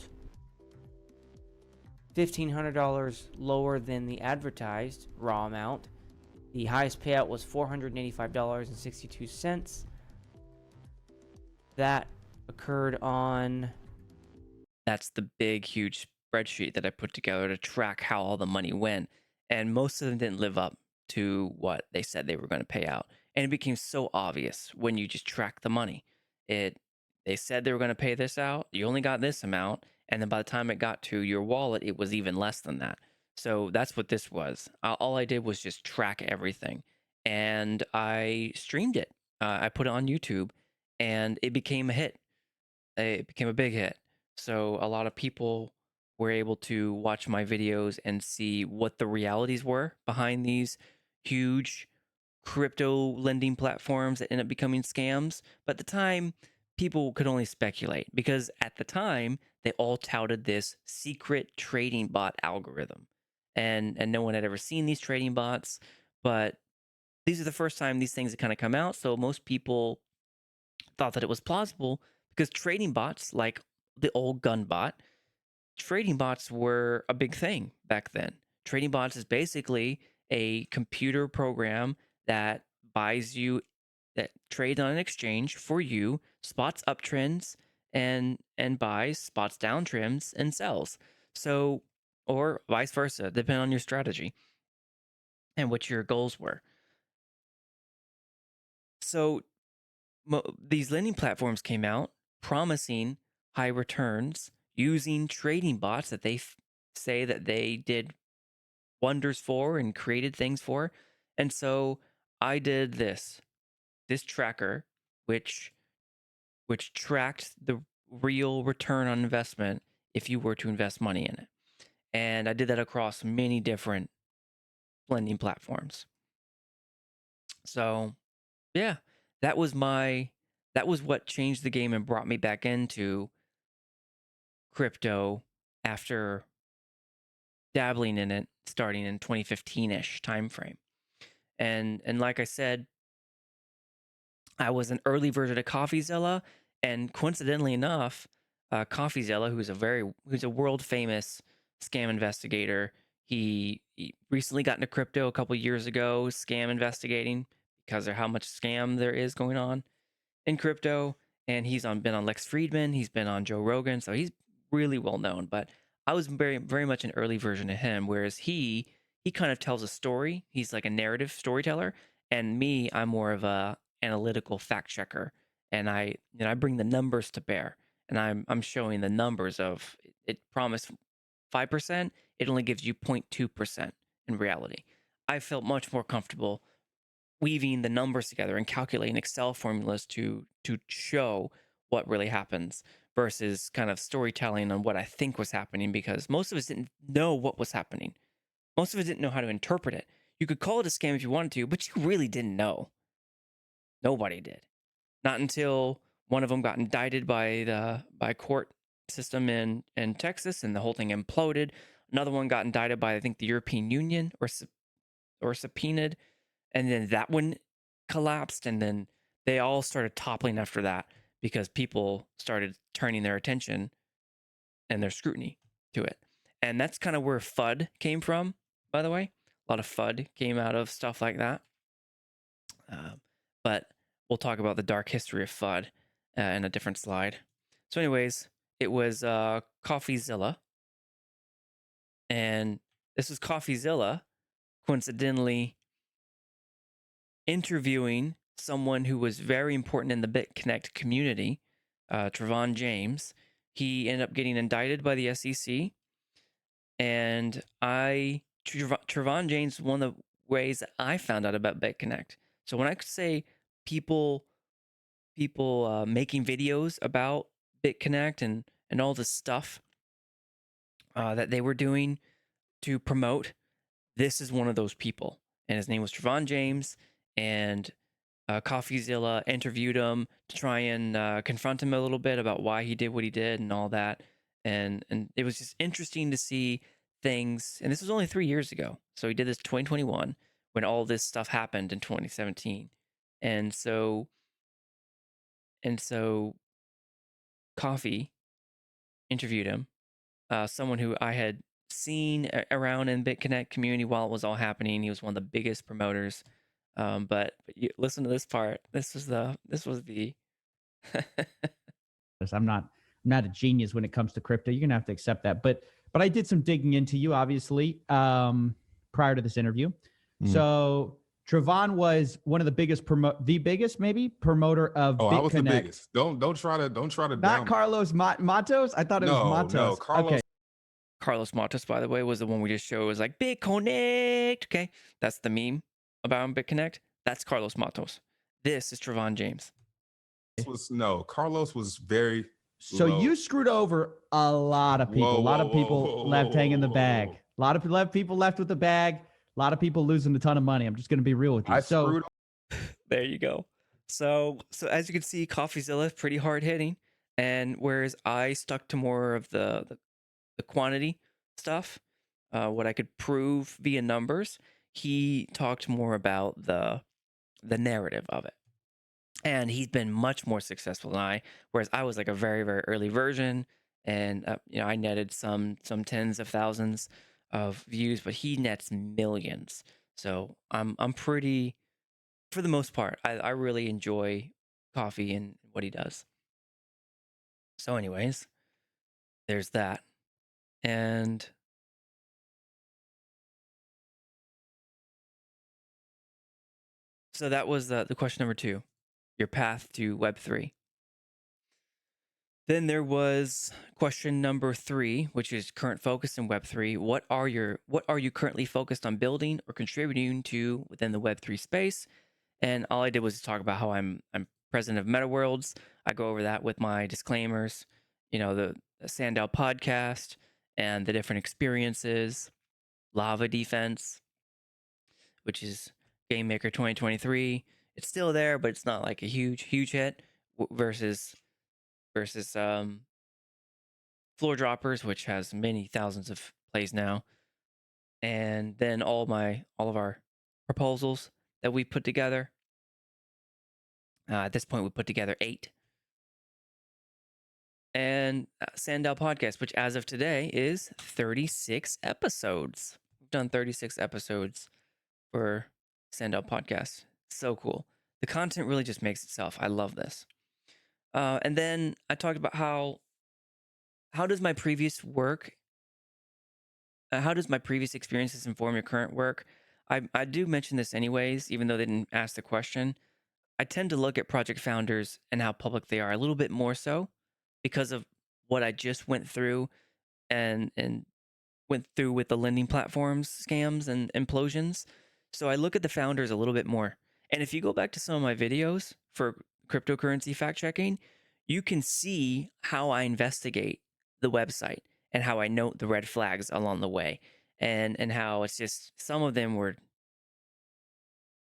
$1,500 lower than the advertised raw amount. The highest payout was $485.62. That occurred on... That's the big, huge spreadsheet that I put together to track how all the money went. And most of them didn't live up to what they said they were going to pay out. And it became so obvious when you just track the money. They said they were going to pay this out. You only got this amount. And then by the time it got to your wallet, it was even less than that. So that's what this was. All I did was just track everything. And I streamed it. I put it on YouTube, and it became a hit. It became a big hit. So a lot of people were able to watch my videos and see what the realities were behind these huge crypto lending platforms that end up becoming scams. But at the time, people could only speculate because at the time, they all touted this secret trading bot algorithm. And no one had ever seen these trading bots, but these are the first time these things had kind of come out. So most people thought that it was plausible because trading bots, like the old gun bot, trading bots were a big thing back then. Trading bots is basically a computer program that buys you, that trades on an exchange for you, spots uptrends and buys, spots downtrends and sells. So, or vice versa, depending on your strategy and what your goals were. So these lending platforms came out promising high returns using trading bots that they say that they did wonders for and created things for. And so I did this tracker, which tracked the real return on investment if you were to invest money in it. And I did that across many different lending platforms. So yeah, that was what changed the game and brought me back into crypto after dabbling in it starting in 2015-ish timeframe. And like I said, I was an early version of CoffeeZilla, and coincidentally enough, CoffeeZilla, who's a world famous scam investigator, he recently got into crypto a couple years ago, scam investigating because of how much scam there is going on in crypto. And he's been on Lex Friedman, he's been on Joe Rogan, so he's really well known. But I was very, very much an early version of him, whereas he kind of tells a story. He's like a narrative storyteller, and me, I'm more of a analytical fact checker, and I bring the numbers to bear, and I'm showing the numbers of it promised 5%, it only gives you 0.2% in reality. I felt much more comfortable weaving the numbers together and calculating Excel formulas to show what really happens versus kind of storytelling on what I think was happening, because most of us didn't know what was happening. Most of us didn't know how to interpret it. You could call it a scam if you wanted to, but you really didn't know. Nobody did. Not until one of them got indicted by court system in Texas, and the whole thing imploded. Another one got indicted by, I think, the European Union or subpoenaed, and then that one collapsed, and then they all started toppling after that because people started turning their attention and their scrutiny to it. And that's kind of where FUD came from, by the way. A lot of FUD came out of stuff like that. But we'll talk about the dark history of FUD in a different slide. So anyways, it was CoffeeZilla. And this was CoffeeZilla coincidentally interviewing someone who was very important in the BitConnect community, Trevon James. He ended up getting indicted by the SEC. And Trevon James, one of the ways that I found out about BitConnect. So when I say people making videos about BitConnect and all this stuff that they were doing to promote, this is one of those people. And his name was Trevon James, and CoffeeZilla interviewed him to try and confront him a little bit about why he did what he did and all that. And it was just interesting to see things, and this was only 3 years ago. So he did this 2021 when all this stuff happened in 2017. And so Coffee interviewed him, someone who I had seen around in BitConnect community while it was all happening. He was one of the biggest promoters. But you, listen to this part. This was the I'm not a genius when it comes to crypto. You're gonna have to accept that. But I did some digging into you, obviously, prior to this interview. So Trevon was one of the biggest the biggest maybe promoter of Oh, I was the BitConnect. biggest. Don't try to Not down. Carlos Matos. I thought it was Matos. No, Carlos. Okay. Carlos Matos, by the way, was the one we just showed. It was like BitConnect. Okay, that's the meme about BitConnect. That's Carlos Matos. This is Trevon James. Carlos was very So low. you screwed over a lot of people. A lot of people left hanging the bag. A lot of people left with the bag. A lot of people losing a ton of money. I'm just going to be real with you. Screwed. There you go. So as you can see, CoffeeZilla pretty hard hitting, and whereas I stuck to more of the quantity stuff, what I could prove via numbers, he talked more about the narrative of it. And he's been much more successful than I, whereas I was like a very, very early version, and I netted some tens of thousands of views, but he nets millions. So I'm pretty, for the most part, I really enjoy Coffee and what he does. So anyways, there's that. And so that was the question number 2, your path to Web3. Then there was question number 3, which is current focus in Web3. What are you currently focused on building or contributing to within the Web3 space? And all I did was talk about how I'm president of Meta Worlds. I go over that with my disclaimers, the SANDDAO podcast and the different experiences, Lava Defense, which is Game Maker 2023. It's still there, but it's not like a huge hit versus Floor Droppers, which has many thousands of plays now. And then all of our proposals that we put together. At this point, we put together 8. And SANDDAO podcast, which as of today is 36 episodes. We've done 36 episodes for SANDDAO podcast. So cool. The content really just makes itself. I love this. And then I talked about how does my previous work, how does my previous experiences inform your current work? I do mention this anyways, even though they didn't ask the question. I tend to look at project founders and how public they are a little bit more so because of what I just went through and went through with the lending platforms, scams, and implosions. So I look at the founders a little bit more. And if you go back to some of my videos for cryptocurrency fact checking, you can see how I investigate the website and how I note the red flags along the way, and how it's just some of them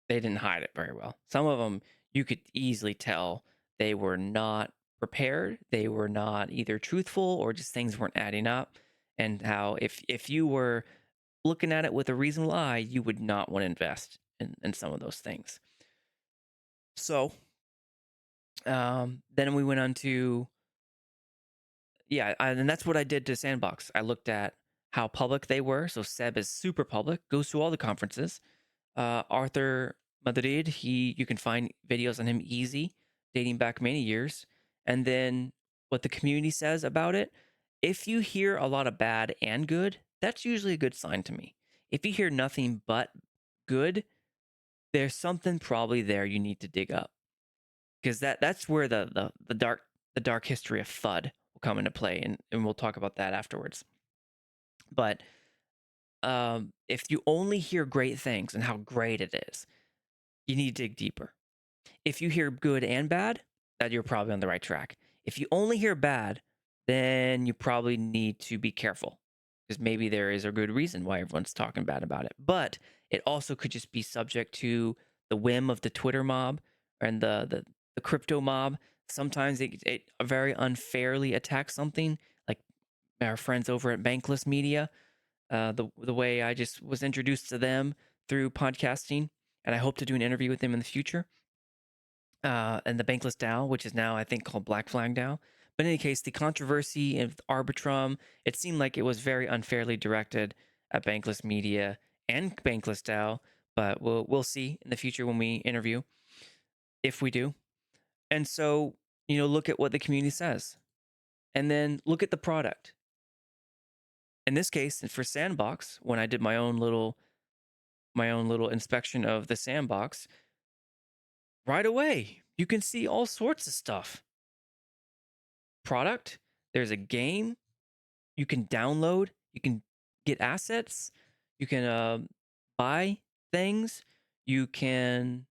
they didn't hide it very well. Some of them you could easily tell they were not prepared, they were not either truthful or just things weren't adding up, and how if you were looking at it with a reasonable eye, you would not want to invest in some of those things. So then we went on to and that's what I did to Sandbox. I looked at how public they were. So Seb is super public, goes to all the conferences. Arthur Madrid, you can find videos on him easy, dating back many years. And then what the community says about it. If you hear a lot of bad and good, that's usually a good sign to me. If you hear nothing but good, there's something probably there you need to dig up. Because that's where the dark history of FUD will come into play, and we'll talk about that afterwards. But if you only hear great things and how great it is, you need to dig deeper. If you hear good and bad, that you're probably on the right track. If you only hear bad, then you probably need to be careful, because maybe there is a good reason why everyone's talking bad about it. But it also could just be subject to the whim of the Twitter mob and the crypto mob. Sometimes it very unfairly attacks something, like our friends over at Bankless Media. the way I just was introduced to them through podcasting, and I hope to do an interview with them in the future. And the Bankless DAO, which is now I think called Black Flag DAO. But in any case, the controversy of Arbitrum, it seemed like it was very unfairly directed at Bankless Media and Bankless DAO. But we'll see in the future when we interview, if we do. And so, look at what the community says, and then look at the product. In this case, for Sandbox, when I did my own little inspection of the Sandbox, right away you can see all sorts of stuff. Product, there's a game you can download, you can get assets, you can buy things, you can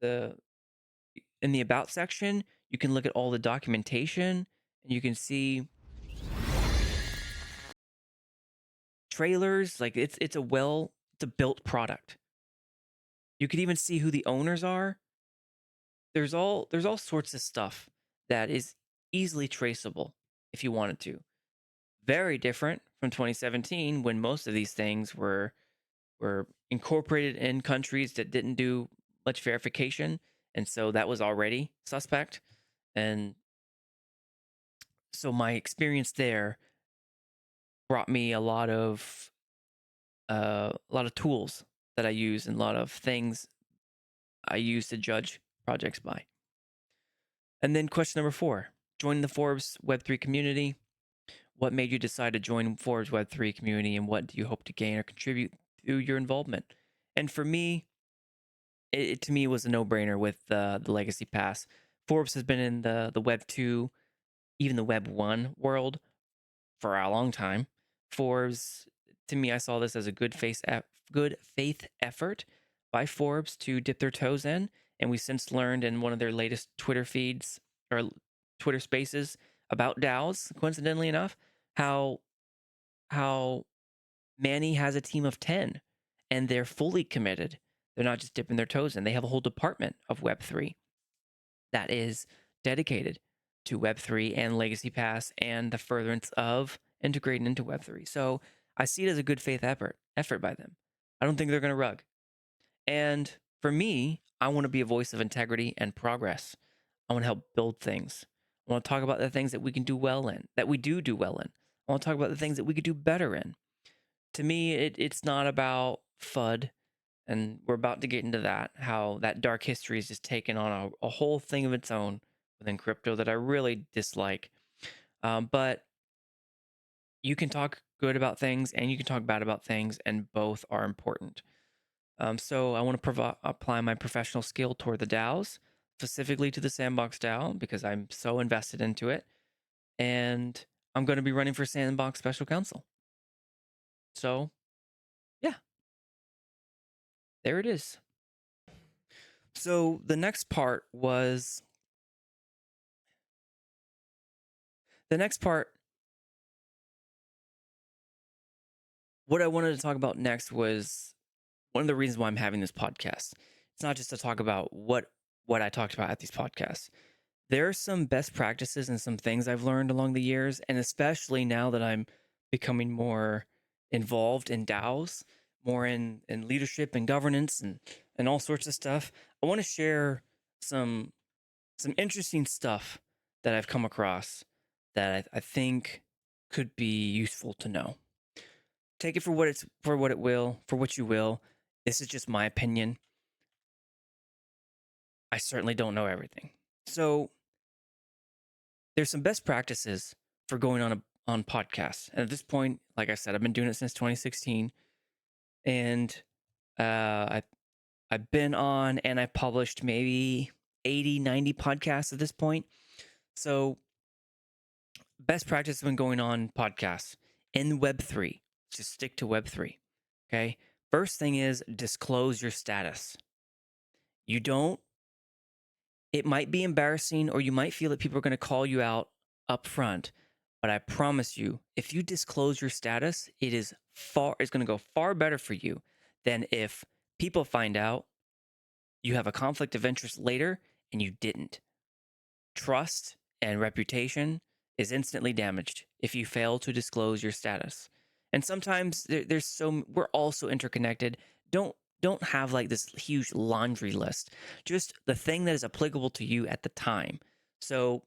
in the about section you can look at all the documentation, and you can see trailers. Like it's a built product. You could even see who the owners are. There's all sorts of stuff that is easily traceable if you wanted to. Very different from 2017, when most of these things were incorporated in countries that didn't do much verification, and so that was already suspect. And so my experience there brought me a lot of tools that I use, and a lot of things I use to judge projects by. And then question number 4, join the Forbes Web3 community. What made you decide to join Forbes Web3 community, and what do you hope to gain or contribute through your involvement? And for me, it to me was a no-brainer with the Legacy Pass. Forbes has been in the Web 2, even the Web 1 world for a long time. Forbes, to me, I saw this as a good faith effort by Forbes to dip their toes in. And we since learned in one of their latest Twitter feeds or Twitter spaces about DAOs, coincidentally enough, how Manny has a team of 10 and they're fully committed. They're not just dipping their toes in. They have a whole department of Web3 that is dedicated to Web3 and Legacy Pass and the furtherance of integrating into Web3. So I see it as a good faith effort by them. I don't think they're going to rug. And for me, I want to be a voice of integrity and progress. I want to help build things. I want to talk about the things that we can do well in, that we do well in. I want to talk about the things that we could do better in. To me, it's not about FUD, and we're about to get into that, how that dark history is just taken on a whole thing of its own within crypto that I really dislike. But you can talk good about things and you can talk bad about things, and both are important. So I want to apply my professional skill toward the DAOs, specifically to the Sandbox DAO, because I'm so invested into it. And I'm going to be running for Sandbox Special Counsel. So, yeah. There it is. So the next part, what I wanted to talk about next was one of the reasons why I'm having this podcast. It's not just to talk about what I talked about at these podcasts. There are some best practices and some things I've learned along the years, and especially now that I'm becoming more involved in DAOs, more in leadership and governance and all sorts of stuff. I want to share some interesting stuff that I've come across that I think could be useful to know. Take it for what you will. This is just my opinion. I certainly don't know everything. So there's some best practices for going on podcasts. And at this point, like I said, I've been doing it since 2016. And I've been on and I published maybe 80, 90 podcasts at this point. So best practice when going on podcasts in Web3, just stick to Web3. Okay. First thing is disclose your status. It might be embarrassing, or you might feel that people are going to call you out up front, but I promise you, if you disclose your status, it's going to go far better for you than if people find out you have a conflict of interest later and you didn't. Trust and reputation is instantly damaged if you fail to disclose your status. And sometimes we're all so interconnected. Don't have like this huge laundry list. Just the thing that is applicable to you at the time. So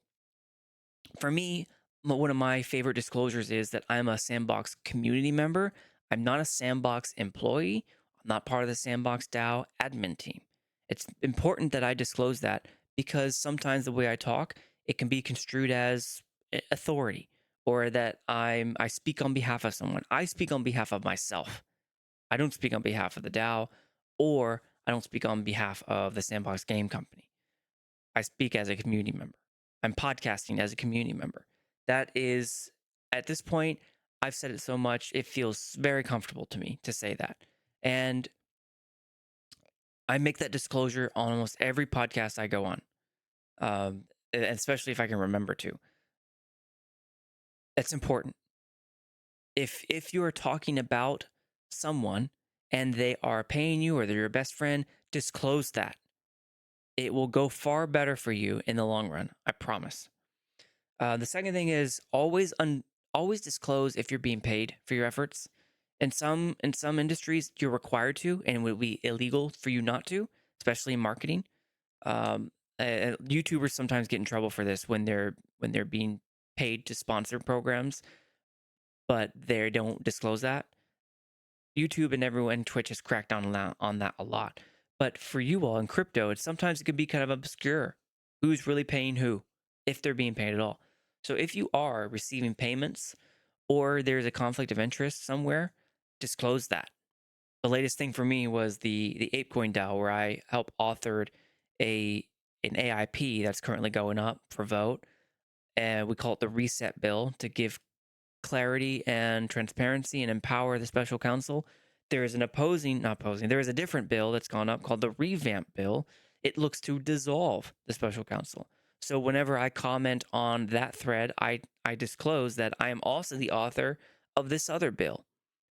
for me, one of my favorite disclosures is that I'm a Sandbox community member. I'm not a Sandbox employee. I'm not part of the Sandbox DAO admin team. It's important that I disclose that because sometimes the way I talk, it can be construed as authority or that I speak on behalf of someone. I speak on behalf of myself. I don't speak on behalf of the DAO, or I don't speak on behalf of the Sandbox Game Company. I speak as a community member. I'm podcasting as a community member. That is, at this point, I've said it so much, it feels very comfortable to me to say that. And I make that disclosure on almost every podcast I go on, especially if I can remember to. It's important. If you are talking about someone and they are paying you or they're your best friend, disclose that. It will go far better for you in the long run. I promise. The second thing is always disclose if you're being paid for your efforts. In some industries, you're required to, and it would be illegal for you not to, especially in marketing. YouTubers sometimes get in trouble for this when they're being paid to sponsor programs, but they don't disclose that. YouTube and everyone, Twitch has cracked down on that a lot. But for you all in crypto, sometimes it can be kind of obscure. Who's really paying who, if they're being paid at all. So if you are receiving payments or there's a conflict of interest somewhere, disclose that. The latest thing for me was the ApeCoin DAO, where I helped authored an AIP that's currently going up for vote. And we call it the reset bill to give clarity and transparency and empower the special counsel. There is there is a different bill that's gone up called the revamp bill. It looks to dissolve the special counsel. So whenever I comment on that thread, I disclose that I am also the author of this other bill,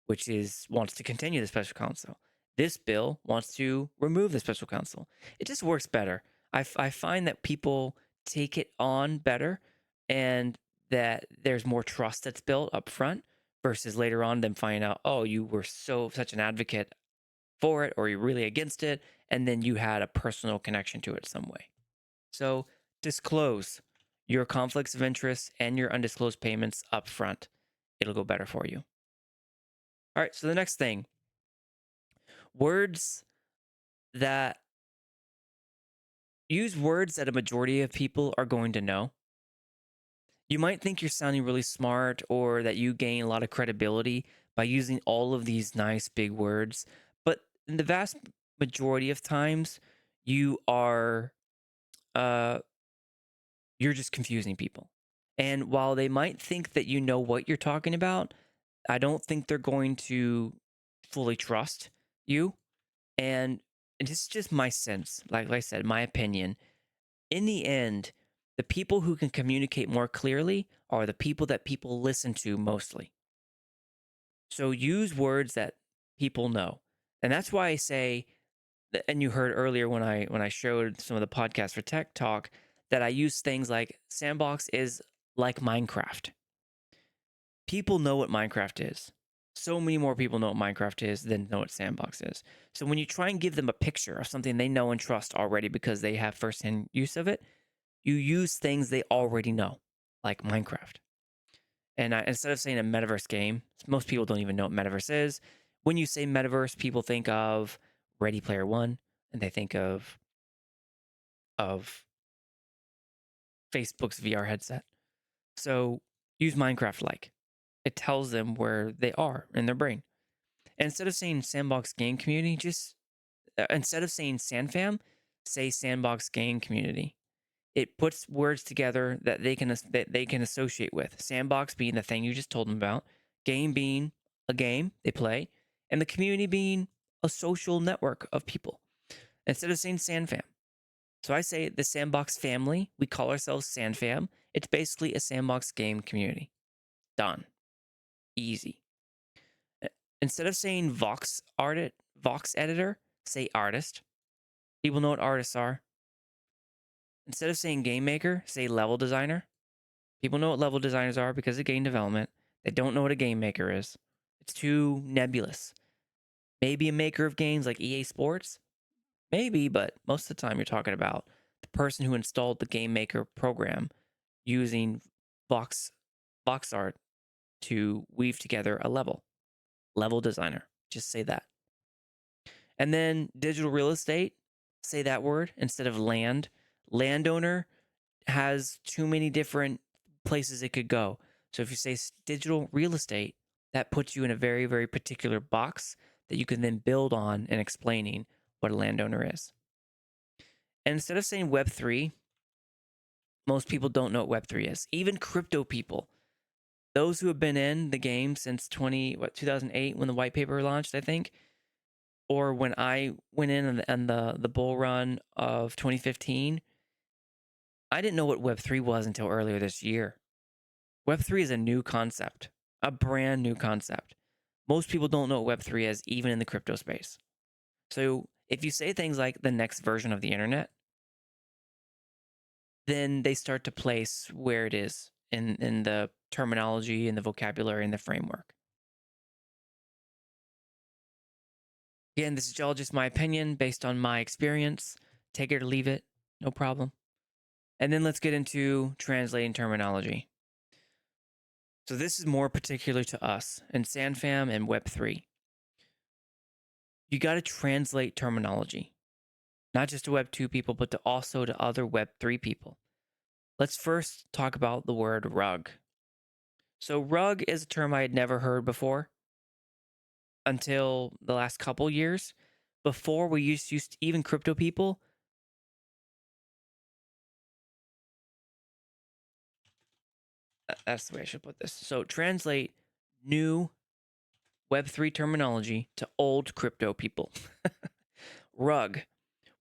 which wants to continue the special counsel. This bill wants to remove the special counsel. It just works better. I find that people take it on better and that there's more trust that's built up front versus later on them finding out, oh, you were such an advocate for it or you're really against it, and then you had a personal connection to it some way. So disclose your conflicts of interest and your undisclosed payments up front. It'll go better for you. All right, so the next thing, use words that a majority of people are going to know. You might think you're sounding really smart or that you gain a lot of credibility by using all of these nice big words, but in the vast majority of times, you are you're just confusing people. And while they might think that you know what you're talking about, I don't think they're going to fully trust you. And it's just my sense, like I said, my opinion. In the end, the people who can communicate more clearly are the people that people listen to mostly. So use words that people know. And that's why I say, and you heard earlier when I showed some of the podcasts for Tech Talk, that I use things like Sandbox is like Minecraft. People know what Minecraft is. So many more people know what Minecraft is than know what Sandbox is. So when you try and give them a picture of something they know and trust already because they have firsthand use of it, you use things they already know, like Minecraft. And instead of saying a metaverse game, most people don't even know what metaverse is. When you say metaverse, people think of Ready Player One, and they think of Facebook's VR headset. So use Minecraft like. It tells them where they are in their brain. And instead of saying Sandbox Game Community, instead of saying SandFam, say Sandbox Game Community. It puts words together that they can associate with. Sandbox being the thing you just told them about, game being a game they play, and the community being a social network of people. Instead of saying SandFam. So I say the Sandbox family, we call ourselves SandFam. It's basically a Sandbox game community. Done. Easy. Instead of saying Vox editor, say artist. People know what artists are. Instead of saying game maker, say level designer. People know what level designers are because of game development. They don't know what a game maker is. It's too nebulous. Maybe a maker of games like EA Sports? Maybe, but most of the time you're talking about the person who installed the game maker program using box art to weave together a level. Level designer. Just say that. And then digital real estate, say that word instead of land. Landowner has too many different places it could go. So if you say digital real estate, that puts you in a very, very particular box that you can then build on in explaining what a landowner is. And instead of saying Web3, most people don't know what Web3 is. Even crypto people, those who have been in the game since 2008 when the white paper launched, I think, or when I went in and the bull run of 2015, I didn't know what Web3 was until earlier this year. Web3 is a new concept, a brand new concept. Most people don't know what Web3 is, even in the crypto space. So if you say things like the next version of the internet, then they start to place where it is in the terminology and the vocabulary and the framework. Again, this is all just my opinion based on my experience. Take it or leave it, no problem. And then let's get into translating terminology. So this is more particular to us in SandFam and Web3. You got to translate terminology, not just to Web2 people, but also to other Web3 people. Let's first talk about the word rug. So rug is a term I had never heard before until the last couple years. Before, we used to even crypto people. That's the way I should put this. So translate new Web3 terminology to old crypto people. Rug.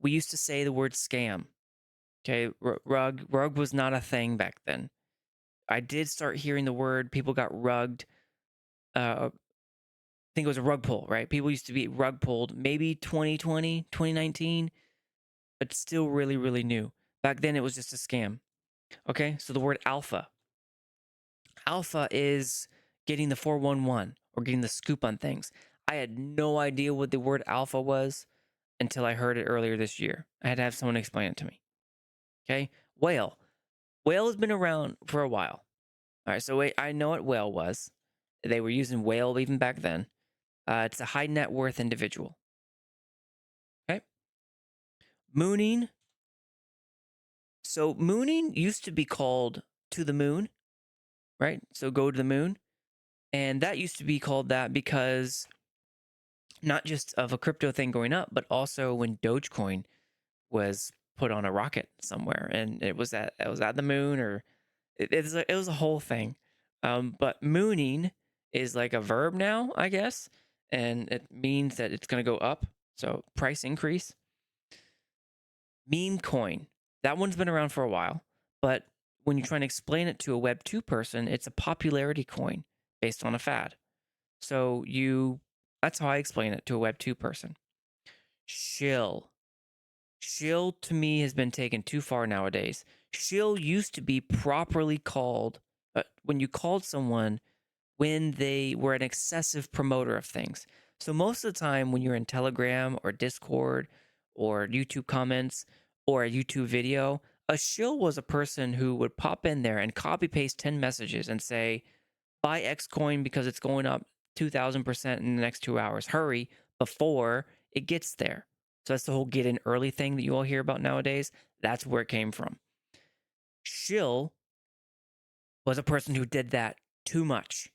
We used to say the word scam. Okay, rug was not a thing back then. I did start hearing the word people got rugged. I think it was a rug pull, right? People used to be rug pulled maybe 2020, 2019, but still really, really new. Back then it was just a scam. Okay, so the word alpha. Alpha is getting the 411 or getting the scoop on things. I had no idea what the word alpha was until I heard it earlier this year. I had to have someone explain it to me. Okay, whale. Whale has been around for a while. All right, so I know what whale was. They were using whale even back then. It's a high net worth individual. Okay. Mooning. So mooning used to be called to the moon, right? So go to the moon. And that used to be called that because not just of a crypto thing going up, but also when Dogecoin was put on a rocket somewhere and it was at the moon, or it was a whole thing. But mooning is like a verb now, I guess, and it means that it's going to go up. So price increase. Meme coin. That one's been around for a while, but when you're trying to explain it to a Web2 person, it's a popularity coin based on a fad. So that's how I explain it to a Web2 person. Shill. Shill to me has been taken too far nowadays. Shill used to be properly called when you called someone when they were an excessive promoter of things. So most of the time when you're in Telegram or Discord or YouTube comments or a YouTube video, a shill was a person who would pop in there and copy paste 10 messages and say, buy X coin because it's going up 2,000% in the next 2 hours. Hurry before it gets there. So that's the whole get in early thing that you all hear about nowadays. That's where it came from. Shill was a person who did that too much,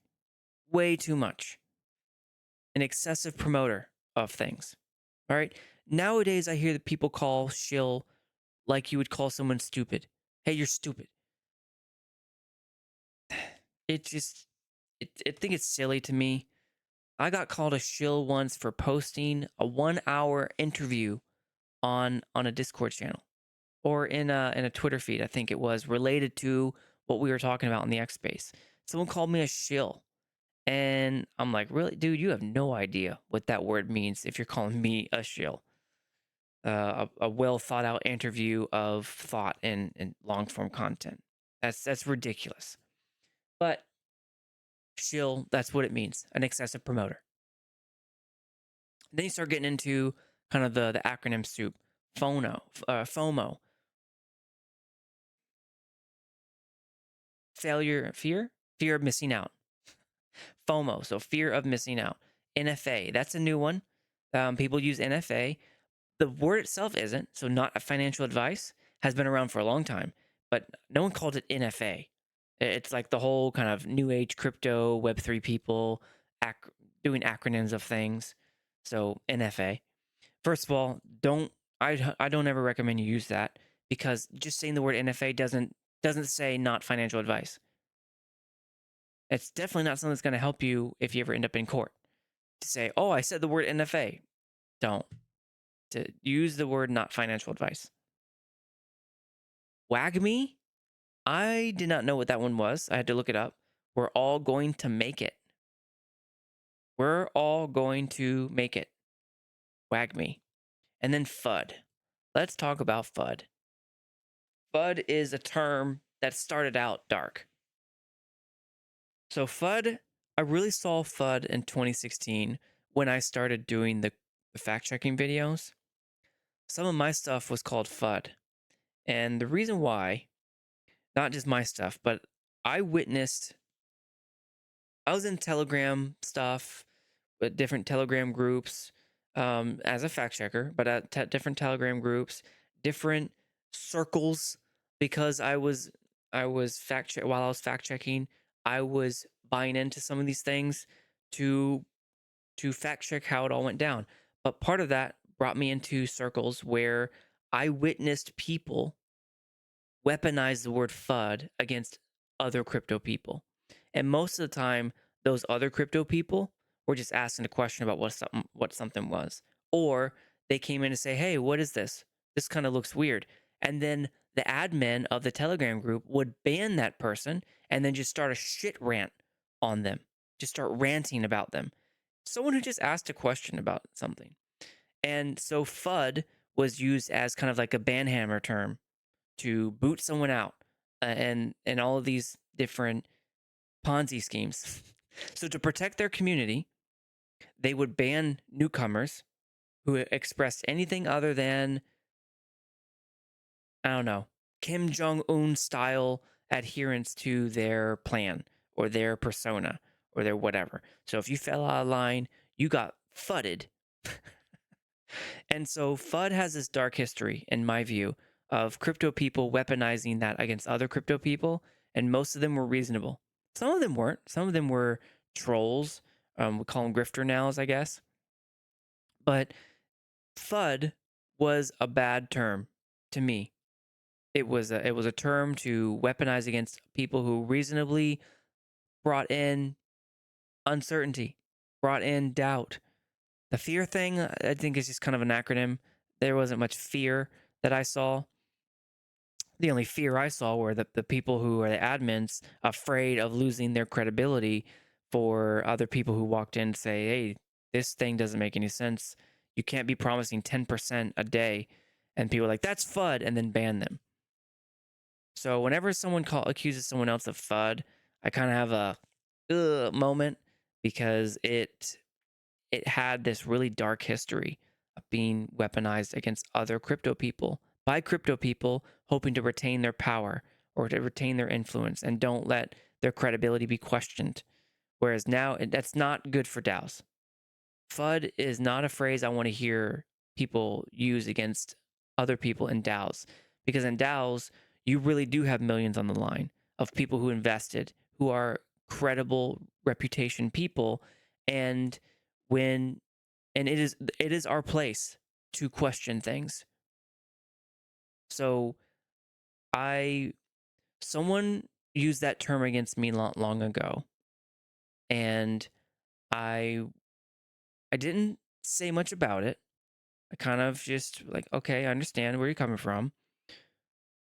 way too much. An excessive promoter of things. All right. Nowadays, I hear that people call shill like you would call someone stupid. Hey, you're stupid. I think it's silly to me. I got called a shill once for posting a 1-hour interview on a Discord channel or in a Twitter feed. I think it was related to what we were talking about in the X space. Someone called me a shill, and I'm like, really, dude? You have no idea what that word means if you're calling me a shill. A well thought out interview of thought and long form content. That's ridiculous. But shill, that's what it means, an excessive promoter. Then you start getting into kind of the acronym soup. FOMO. Fear of missing out. FOMO, so fear of missing out. NFA, that's a new one. People use NFA. The word itself isn't, so not a financial advice, has been around for a long time, but no one called it NFA. It's like the whole kind of new age crypto, Web3 people doing acronyms of things. So NFA. First of all, I don't ever recommend you use that, because just saying the word NFA doesn't say not financial advice. It's definitely not something that's going to help you if you ever end up in court. To say, oh, I said the word NFA. Don't. To use the word not financial advice. WAGME? I did not know what that one was. I had to look it up. We're all going to make it. We're all going to make it. WAGME. And then FUD. Let's talk about FUD. FUD is a term that started out dark. So FUD, I really saw FUD in 2016 when I started doing the fact-checking videos. Some of my stuff was called FUD. And the reason why, not just my stuff, but I was in Telegram stuff with different Telegram groups as a fact checker, but at different Telegram groups, different circles, because while I was fact checking, I was buying into some of these things to fact check how it all went down. But part of that brought me into circles where I witnessed people weaponize the word FUD against other crypto people. And most of the time, those other crypto people were just asking a question about what something was. Or they came in and say, hey, what is this? This kind of looks weird. And then the admin of the Telegram group would ban that person and then just start a shit rant on them. Just start ranting about them. Someone who just asked a question about something. And so FUD was used as kind of like a banhammer term to boot someone out, and all of these different Ponzi schemes. So to protect their community, they would ban newcomers who expressed anything other than, I don't know, Kim Jong-un style adherence to their plan or their persona or their whatever. So if you fell out of line, you got fudded. And so FUD has this dark history, in my view, of crypto people weaponizing that against other crypto people, and most of them were reasonable. Some of them weren't. Some of them were trolls. We call them grifter nows, I guess. But FUD was a bad term to me. It was a term to weaponize against people who reasonably brought in uncertainty, brought in doubt. The fear thing, I think, is just kind of an acronym. There wasn't much fear that I saw. The only fear I saw were the people who are the admins afraid of losing their credibility for other people who walked in and say, hey, this thing doesn't make any sense. You can't be promising 10% a day. And people are like, that's FUD, and then ban them. So whenever someone accuses someone else of FUD, I kind of have a moment, because it had this really dark history of being weaponized against other crypto people by crypto people hoping to retain their power or to retain their influence and don't let their credibility be questioned. Whereas now, that's not good for DAOs. FUD is not a phrase I want to hear people use against other people in DAOs, because in DAOs, you really do have millions on the line of people who invested, who are credible reputation people, and it is our place to question things. So someone used that term against me long ago, and I didn't say much about it. I kind of just like, okay, I understand where you're coming from,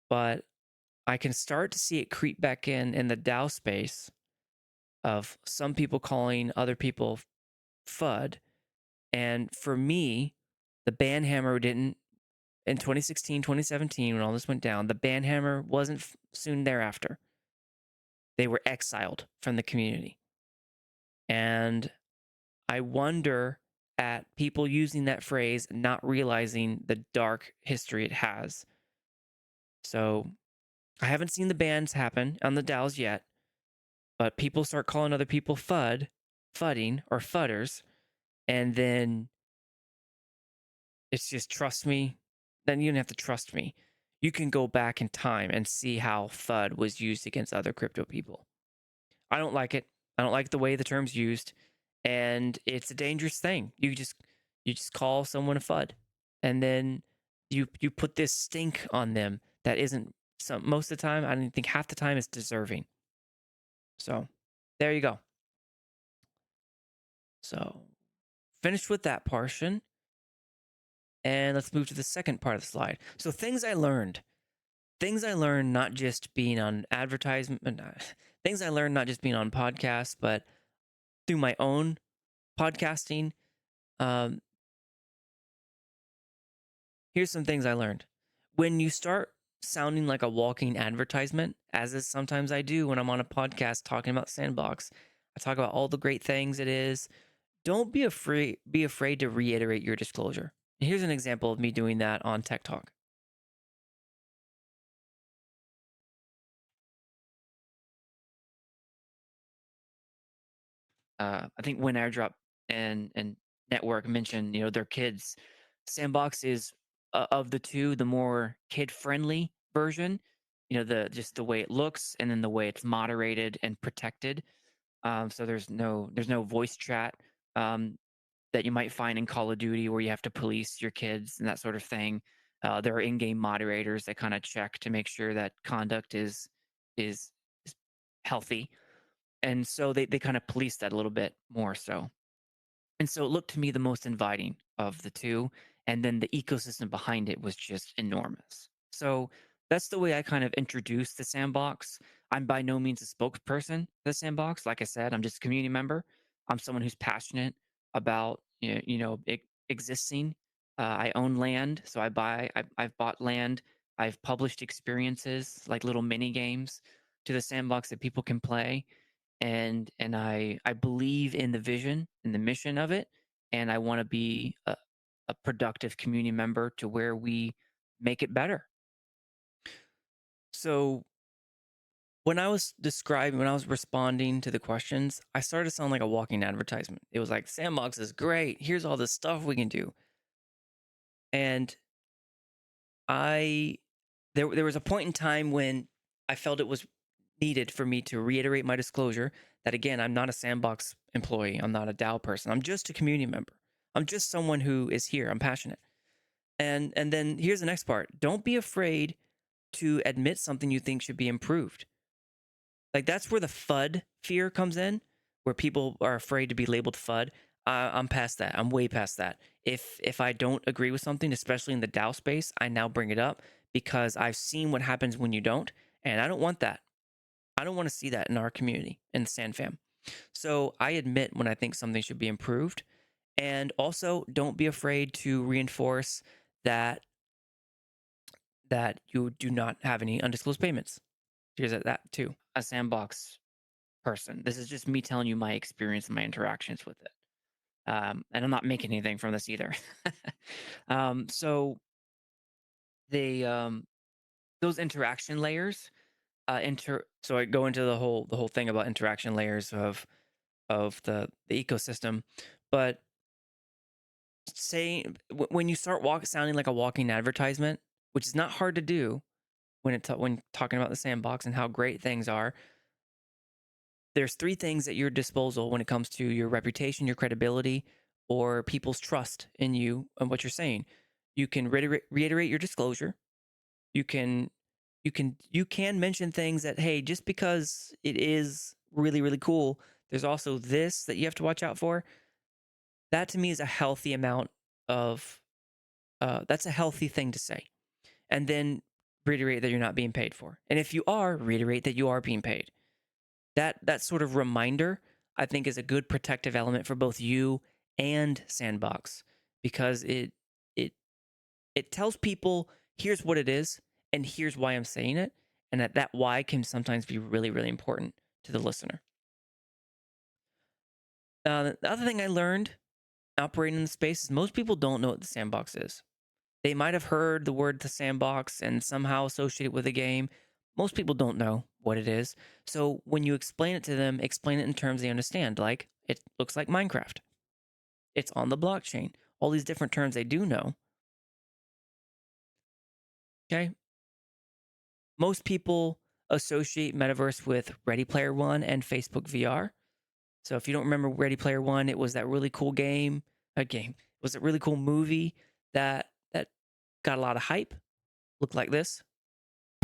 but I can start to see it creep back in the DAO space of some people calling other people FUD. And for me, the ban hammer didn't, in 2016, 2017, when all this went down, the ban hammer wasn't soon thereafter. they were exiled from the community. And I wonder at people using that phrase, not realizing the dark history it has. So I haven't seen the bans happen on the DAOs yet, but people start calling other people fudding, or fudders, and then it's just trust me. Then you don't have to trust me. You can go back in time and see how FUD was used against other crypto people. I don't like it. I don't like the way the term's used, and it's a dangerous thing. You just call someone a FUD, and then you put this stink on them that isn't most of the time. I don't think half the time it's deserving. So there you go. So finished with that portion. And let's move to the second part of the slide. So things I learned. Things I learned not just being on advertisement, things I learned not just being on podcasts, but through my own podcasting. Here's some things I learned. When you start sounding like a walking advertisement, as is sometimes I do when I'm on a podcast talking about Sandbox, I talk about all the great things it is. Don't be afraid to reiterate your disclosure. Here's an example of me doing that on Tech Talk. I think WenAirdrop and Network mentioned, their kids. Sandbox is of the two the more kid friendly version. Just the way it looks, and then the way it's moderated and protected. So there's no voice chat that you might find in Call of Duty where you have to police your kids and that sort of thing. There are in-game moderators that kind of check to make sure that conduct is healthy. And so they kind of police that a little bit more so. And so it looked to me the most inviting of the two. And then the ecosystem behind it was just enormous. So that's the way I kind of introduced the Sandbox. I'm by no means a spokesperson for the Sandbox. Like I said, I'm just a community member. I'm someone who's passionate about existing. I own land, so I've bought land. I've published experiences like little mini games to the Sandbox that people can play, and I believe in the vision and the mission of it, and I want to be a productive community member to where we make it better. So when I was responding to the questions, I started to sound like a walking advertisement. It was like, Sandbox is great. Here's all this stuff we can do. And there was a point in time when I felt it was needed for me to reiterate my disclosure that, again, I'm not a Sandbox employee. I'm not a DAO person. I'm just a community member. I'm just someone who is here. I'm passionate. And then here's the next part. Don't be afraid to admit something you think should be improved. Like, that's where the FUD fear comes in, where people are afraid to be labeled FUD. I'm past that. I'm way past that. If I don't agree with something, especially in the DAO space, I now bring it up because I've seen what happens when you don't, and I don't want that. I don't want to see that in our community, in the SandFam. So I admit when I think something should be improved, and also don't be afraid to reinforce that you do not have any undisclosed payments. Here's that too. A Sandbox person. This is just me telling you my experience and my interactions with it. And I'm not making anything from this either. So those interaction layers, so I go into the whole thing about interaction layers of the ecosystem, but when you start sounding like a walking advertisement, which is not hard to do when talking about the Sandbox and how great things are. There's three things at your disposal when it comes to your reputation, your credibility, or people's trust in you and what you're saying. You can reiterate your disclosure. You can mention things that, hey, just because it is really, really cool, there's also this that you have to watch out for. That to me is a healthy amount of that's a healthy thing to say. And then reiterate that you're not being paid for. And if you are, reiterate that you are being paid. That sort of reminder, I think, is a good protective element for both you and Sandbox, because it tells people, here's what it is and here's why I'm saying it, and that why can sometimes be really, really important to the listener. The other thing I learned operating in the space is most people don't know what the sandbox is. They might have heard the word the sandbox and somehow associate it with a game. Most people don't know what it is. So when you explain it to them, explain it in terms they understand. Like, it looks like Minecraft. It's on the blockchain. All these different terms they do know. Okay. Most people associate metaverse with Ready Player One and Facebook VR. So if you don't remember Ready Player One, it was that really cool game. It was a really cool movie that got a lot of hype. Looked like this.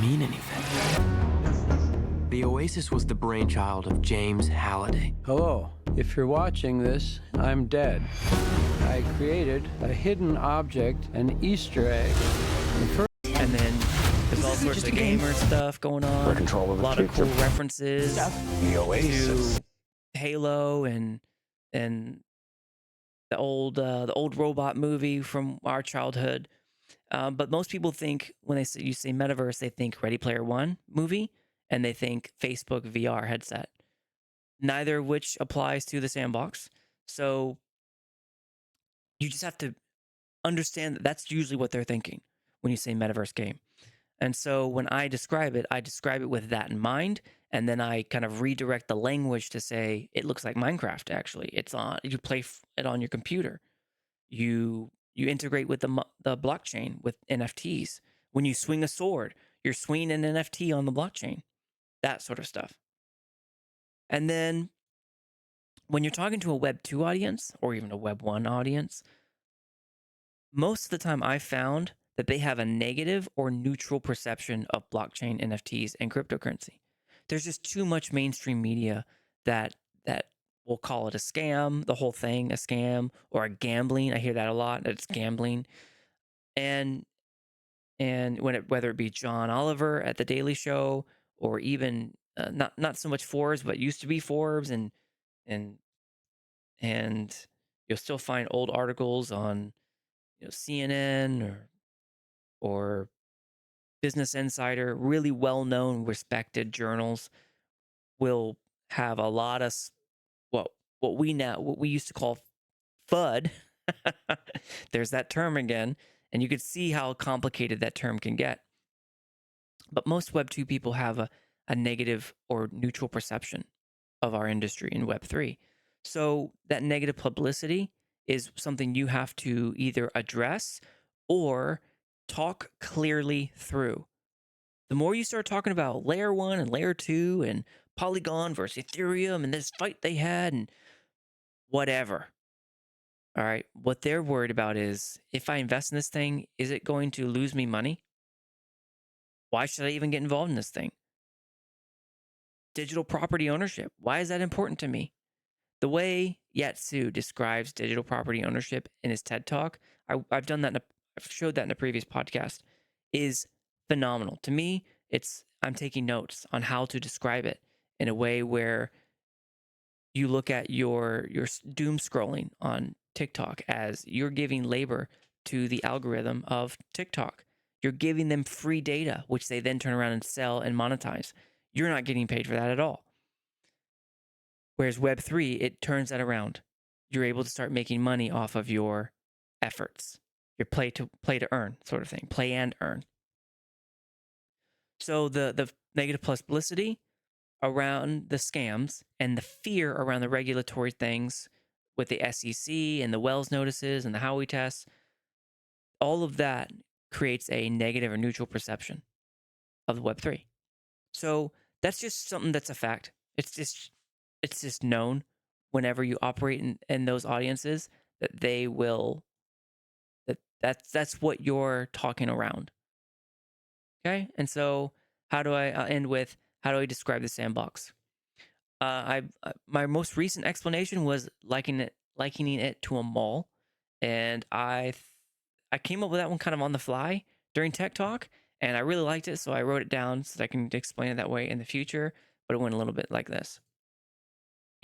Mean anything. The Oasis was the brainchild of James Halliday. Hello. If you're watching this, I'm dead. I created a hidden object, an Easter egg. And then there's all sorts of gamer stuff going on. A lot of cool references to Halo and the old robot movie from our childhood. But most people think when you say metaverse, they think Ready Player One movie and they think Facebook VR headset. Neither of which applies to the sandbox. So you just have to understand that that's usually what they're thinking when you say metaverse game. And so when I describe it with that in mind, and then I kind of redirect the language to say it looks like Minecraft. Actually, you play it on your computer. You integrate with the blockchain with NFTs. When you swing a sword, you're swinging an NFT on the blockchain. That sort of stuff. And then when you're talking to a Web 2 audience or even a Web 1 audience, most of the time I found that they have a negative or neutral perception of blockchain, NFTs, and cryptocurrency. There's just too much mainstream media that will call it a scam, the whole thing a scam, or a gambling. I hear that a lot, that it's gambling. And whether it be John Oliver at The Daily Show, or even not so much Forbes, but used to be Forbes, and you'll still find old articles on CNN or Business Insider, really well-known, respected journals will have a lot of what we used to call FUD. There's that term again, and you could see how complicated that term can get. But most Web 2 people have a negative or neutral perception of our industry in Web 3. So that negative publicity is something you have to either address or talk clearly through. The more you start talking about layer 1 and layer 2 and Polygon versus Ethereum and this fight they had and whatever. All right. What they're worried about is, if I invest in this thing, is it going to lose me money? Why should I even get involved in this thing? Digital property ownership. Why is that important to me? The way Yatsu describes digital property ownership in his TED Talk, I've done that. I've showed that in a previous podcast, is phenomenal. To me, I'm taking notes on how to describe it in a way where you look at your doom scrolling on TikTok as you're giving labor to the algorithm of TikTok. You're giving them free data, which they then turn around and sell and monetize. You're not getting paid for that at all. Whereas Web3, it turns that around. You're able to start making money off of your efforts, your play to earn sort of thing, play and earn. So the negative publicity around the scams and the fear around the regulatory things with the SEC and the Wells notices and the Howey tests, all of that creates a negative or neutral perception of the Web3. So that's just something that's a fact. It's just known whenever you operate in those audiences that they will, that's what you're talking around. Okay. And so how do I end with, how do I describe the sandbox? My most recent explanation was likening it to a mall, and I came up with that one kind of on the fly during Tech Talk, and I really liked it, so I wrote it down so that I can explain it that way in the future. But it went a little bit like this.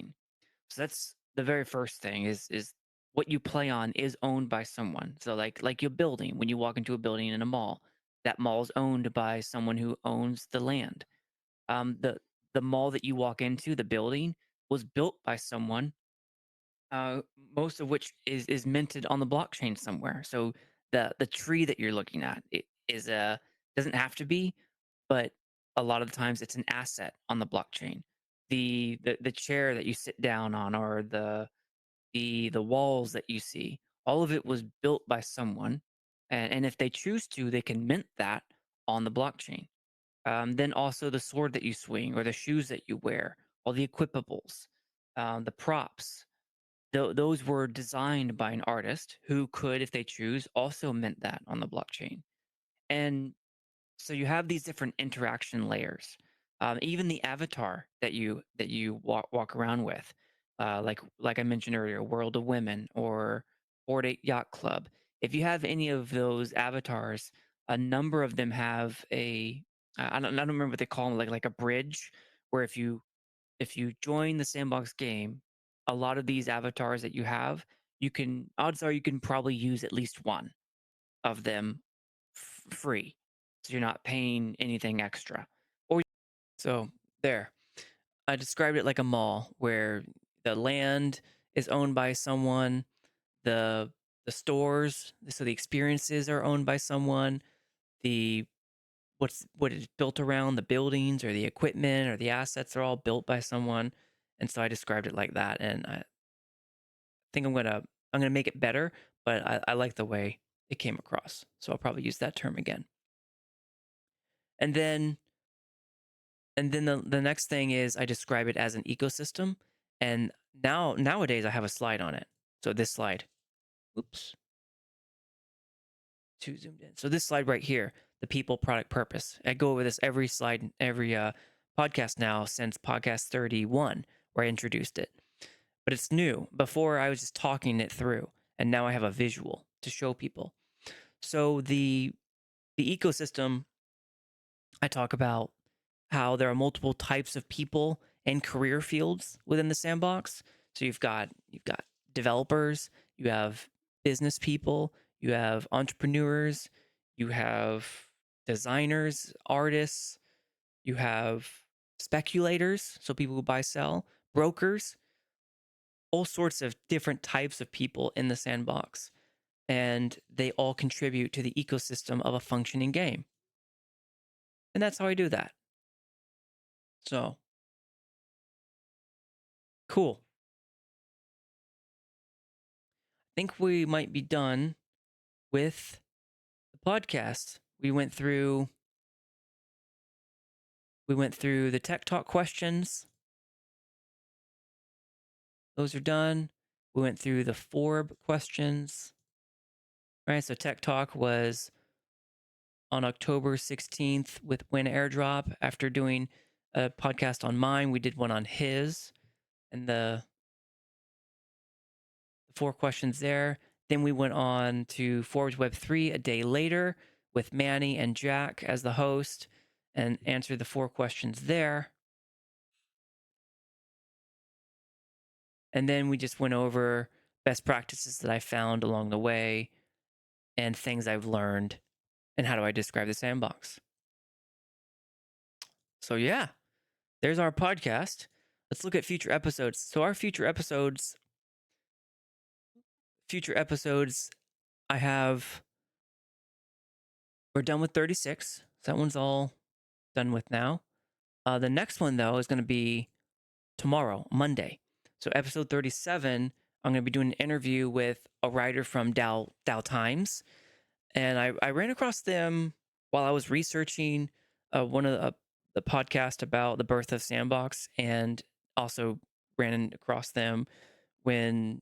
So that's the very first thing: is what you play on is owned by someone. So like your building, when you walk into a building in a mall, that mall is owned by someone who owns the land. the mall that you walk into, the building, was built by someone, uh, most of which is minted on the blockchain somewhere. So the tree that you're looking at is a doesn't have to be, but a lot of the times it's an asset on the blockchain. The chair that you sit down on, or the walls that you see, all of it was built by someone, and if they choose to, they can mint that on the blockchain. Then also the sword that you swing, or the shoes that you wear, all the equipables, the props. Those were designed by an artist who could, if they choose, also mint that on the blockchain. And so you have these different interaction layers. Even the avatar that you walk around with, like I mentioned earlier, World of Women or Bored Ape Yacht Club. If you have any of those avatars, a number of them have I don't remember what they call them, like a bridge, where if you join the Sandbox game, a lot of these avatars that you have, odds are you can probably use at least one of them free, so you're not paying anything extra. Or so there, I described it like a mall where the land is owned by someone, the the stores, so the experiences are owned by someone, the what is built around the buildings or the equipment or the assets are all built by someone. And so I described it like that, and I think I'm gonna make it better, but I like the way it came across, so I'll probably use that term again. And then the next thing is I describe it as an ecosystem, and nowadays I have a slide on it. So this slide, oops, too zoomed in. So this slide right here, the people, product, purpose. I go over this every slide, every podcast now since podcast 31, where I introduced it. But it's new. Before I was just talking it through, and now I have a visual to show people. So the ecosystem, I talk about how there are multiple types of people and career fields within the sandbox. So you've got developers, you have business people, you have entrepreneurs, you have designers, artists, you have speculators, so people who buy sell, brokers, all sorts of different types of people in the sandbox, and they all contribute to the ecosystem of a functioning game. And that's how I do that. So cool. I think we might be done with the podcast. We went through the tech talk questions. Those are done. We went through the Forb questions. All right, so tech talk was on October 16th with WenAirdrop. After doing a podcast on mine, we did one on his, and the 4 questions there. Then we went on to Forbes Web3 a day later with Manny and Jack as the host and answered the 4 questions there. And then we just went over best practices that I found along the way and things I've learned and how do I describe the sandbox. So yeah, there's our podcast. Let's look at future episodes. So our future episodes, we're done with 36. So that one's all done with now. The next one, though, is going to be tomorrow, Monday. So episode 37, I'm going to be doing an interview with a writer from DAO Times. And I ran across them while I was researching one of the podcast about the birth of Sandbox, and also ran across them when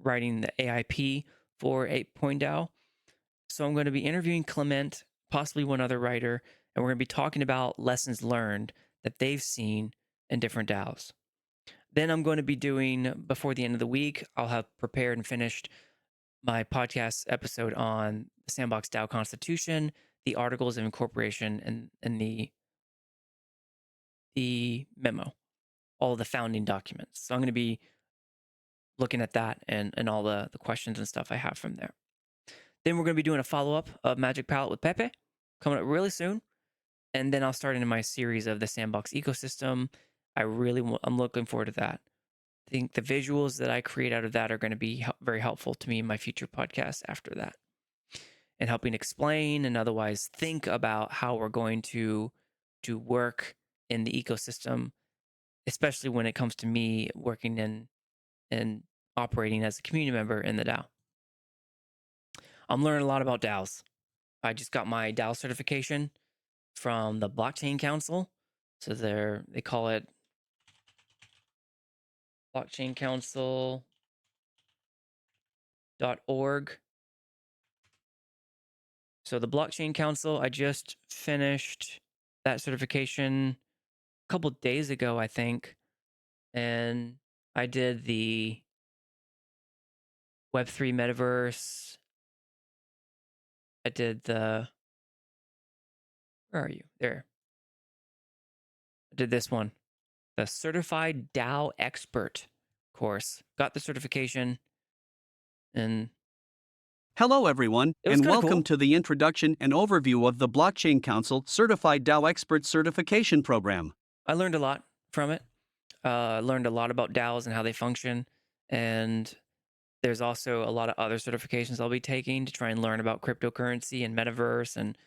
writing the AIP for 8.DAO. So I'm going to be interviewing Clement, possibly one other writer, and we're going to be talking about lessons learned that they've seen in different DAOs. Then I'm going to be doing, before the end of the week, I'll have prepared and finished my podcast episode on the Sandbox DAO Constitution, the Articles of Incorporation, and the memo, all of the founding documents. So I'm going to be looking at that and all the questions and stuff I have from there. Then we're going to be doing a follow-up of Magic Palette with Pepe, coming up really soon. And then I'll start into my series of the Sandbox ecosystem. I'm looking forward to that. I think the visuals that I create out of that are going to be very helpful to me in my future podcasts after that, and helping explain and otherwise think about how we're going to work in the ecosystem, especially when it comes to me working in and operating as a community member in the DAO. I'm learning a lot about DAOs. I just got my DAO certification from the Blockchain Council. So they call it blockchaincouncil.org. So the Blockchain Council, I just finished that certification a couple days ago, I think. And I did the Web3 metaverse. I did where are you? There. I did this one, the Certified DAO Expert course. Got the certification, and hello, everyone, it was and welcome cool. to the introduction and overview of the Blockchain Council Certified DAO Expert Certification Program. I learned a lot from it. Learned a lot about DAOs and how they function, and there's also a lot of other certifications I'll be taking to try and learn about cryptocurrency and metaverse and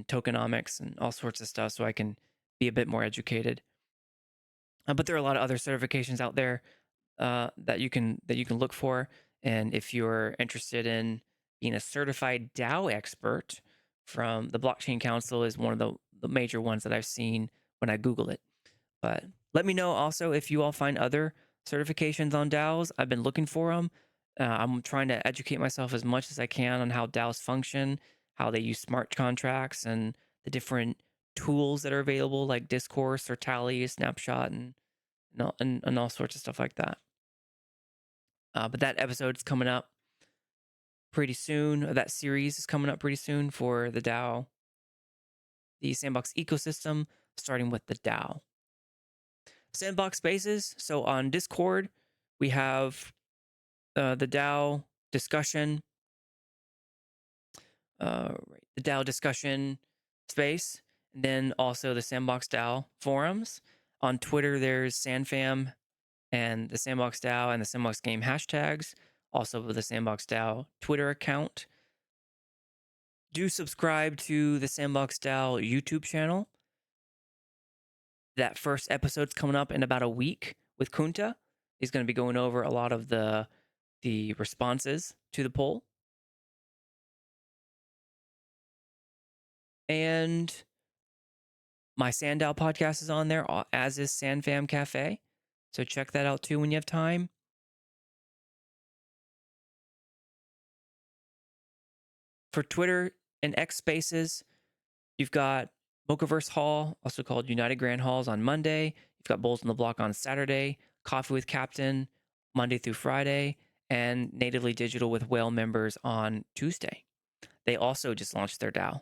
tokenomics and all sorts of stuff, so I can be a bit more educated. But there are a lot of other certifications out there that you can look for, and if you're interested in being a certified DAO expert, from the Blockchain Council is one of the major ones that I've seen when I Google it. But let me know also if you all find other certifications on DAOs. I've been looking for them. I'm trying to educate myself as much as I can on how DAOs function, how they use smart contracts, and the different tools that are available, like Discourse or Tally, Snapshot, and all sorts of stuff like that. But that episode's coming up pretty soon. That series is coming up pretty soon for the DAO, the Sandbox ecosystem, starting with the DAO. Sandbox spaces. So on Discord, we have the DAO discussion, the DAO discussion space, and then also the Sandbox DAO forums. On Twitter, there's SandFam and the Sandbox DAO and the Sandbox game hashtags. Also the Sandbox DAO Twitter account. Do subscribe to the Sandbox DAO YouTube channel. That first episode's coming up in about a week with Kunta. He's going to be going over a lot of the responses to the poll. And my SandDAO podcast is on there, as is SandFam Cafe. So check that out too when you have time. For Twitter and X Spaces, you've got Mochaverse Hall, also called United Grand Halls, on Monday. You've got Bowls on the Block on Saturday, Coffee with Captain Monday through Friday, and Natively Digital with Whale members on Tuesday. They also just launched their DAO,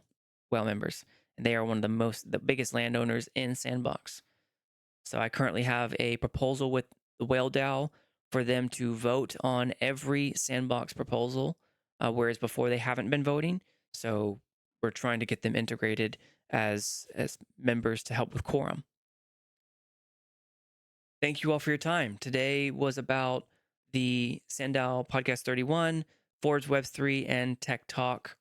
Whale members, and they are one of the biggest landowners in Sandbox. So I currently have a proposal with the Whale DAO for them to vote on every Sandbox proposal, whereas before they haven't been voting. So we're trying to get them integrated as members to help with quorum. Thank you all for your time. Today was about the SANDDAO Podcast 31, Forbes Web3, and Tech Talk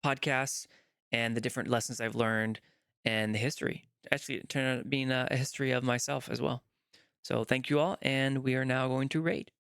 podcasts, and the different lessons I've learned and the history. Actually, it turned out being a history of myself as well. So thank you all, and we are now going to raid.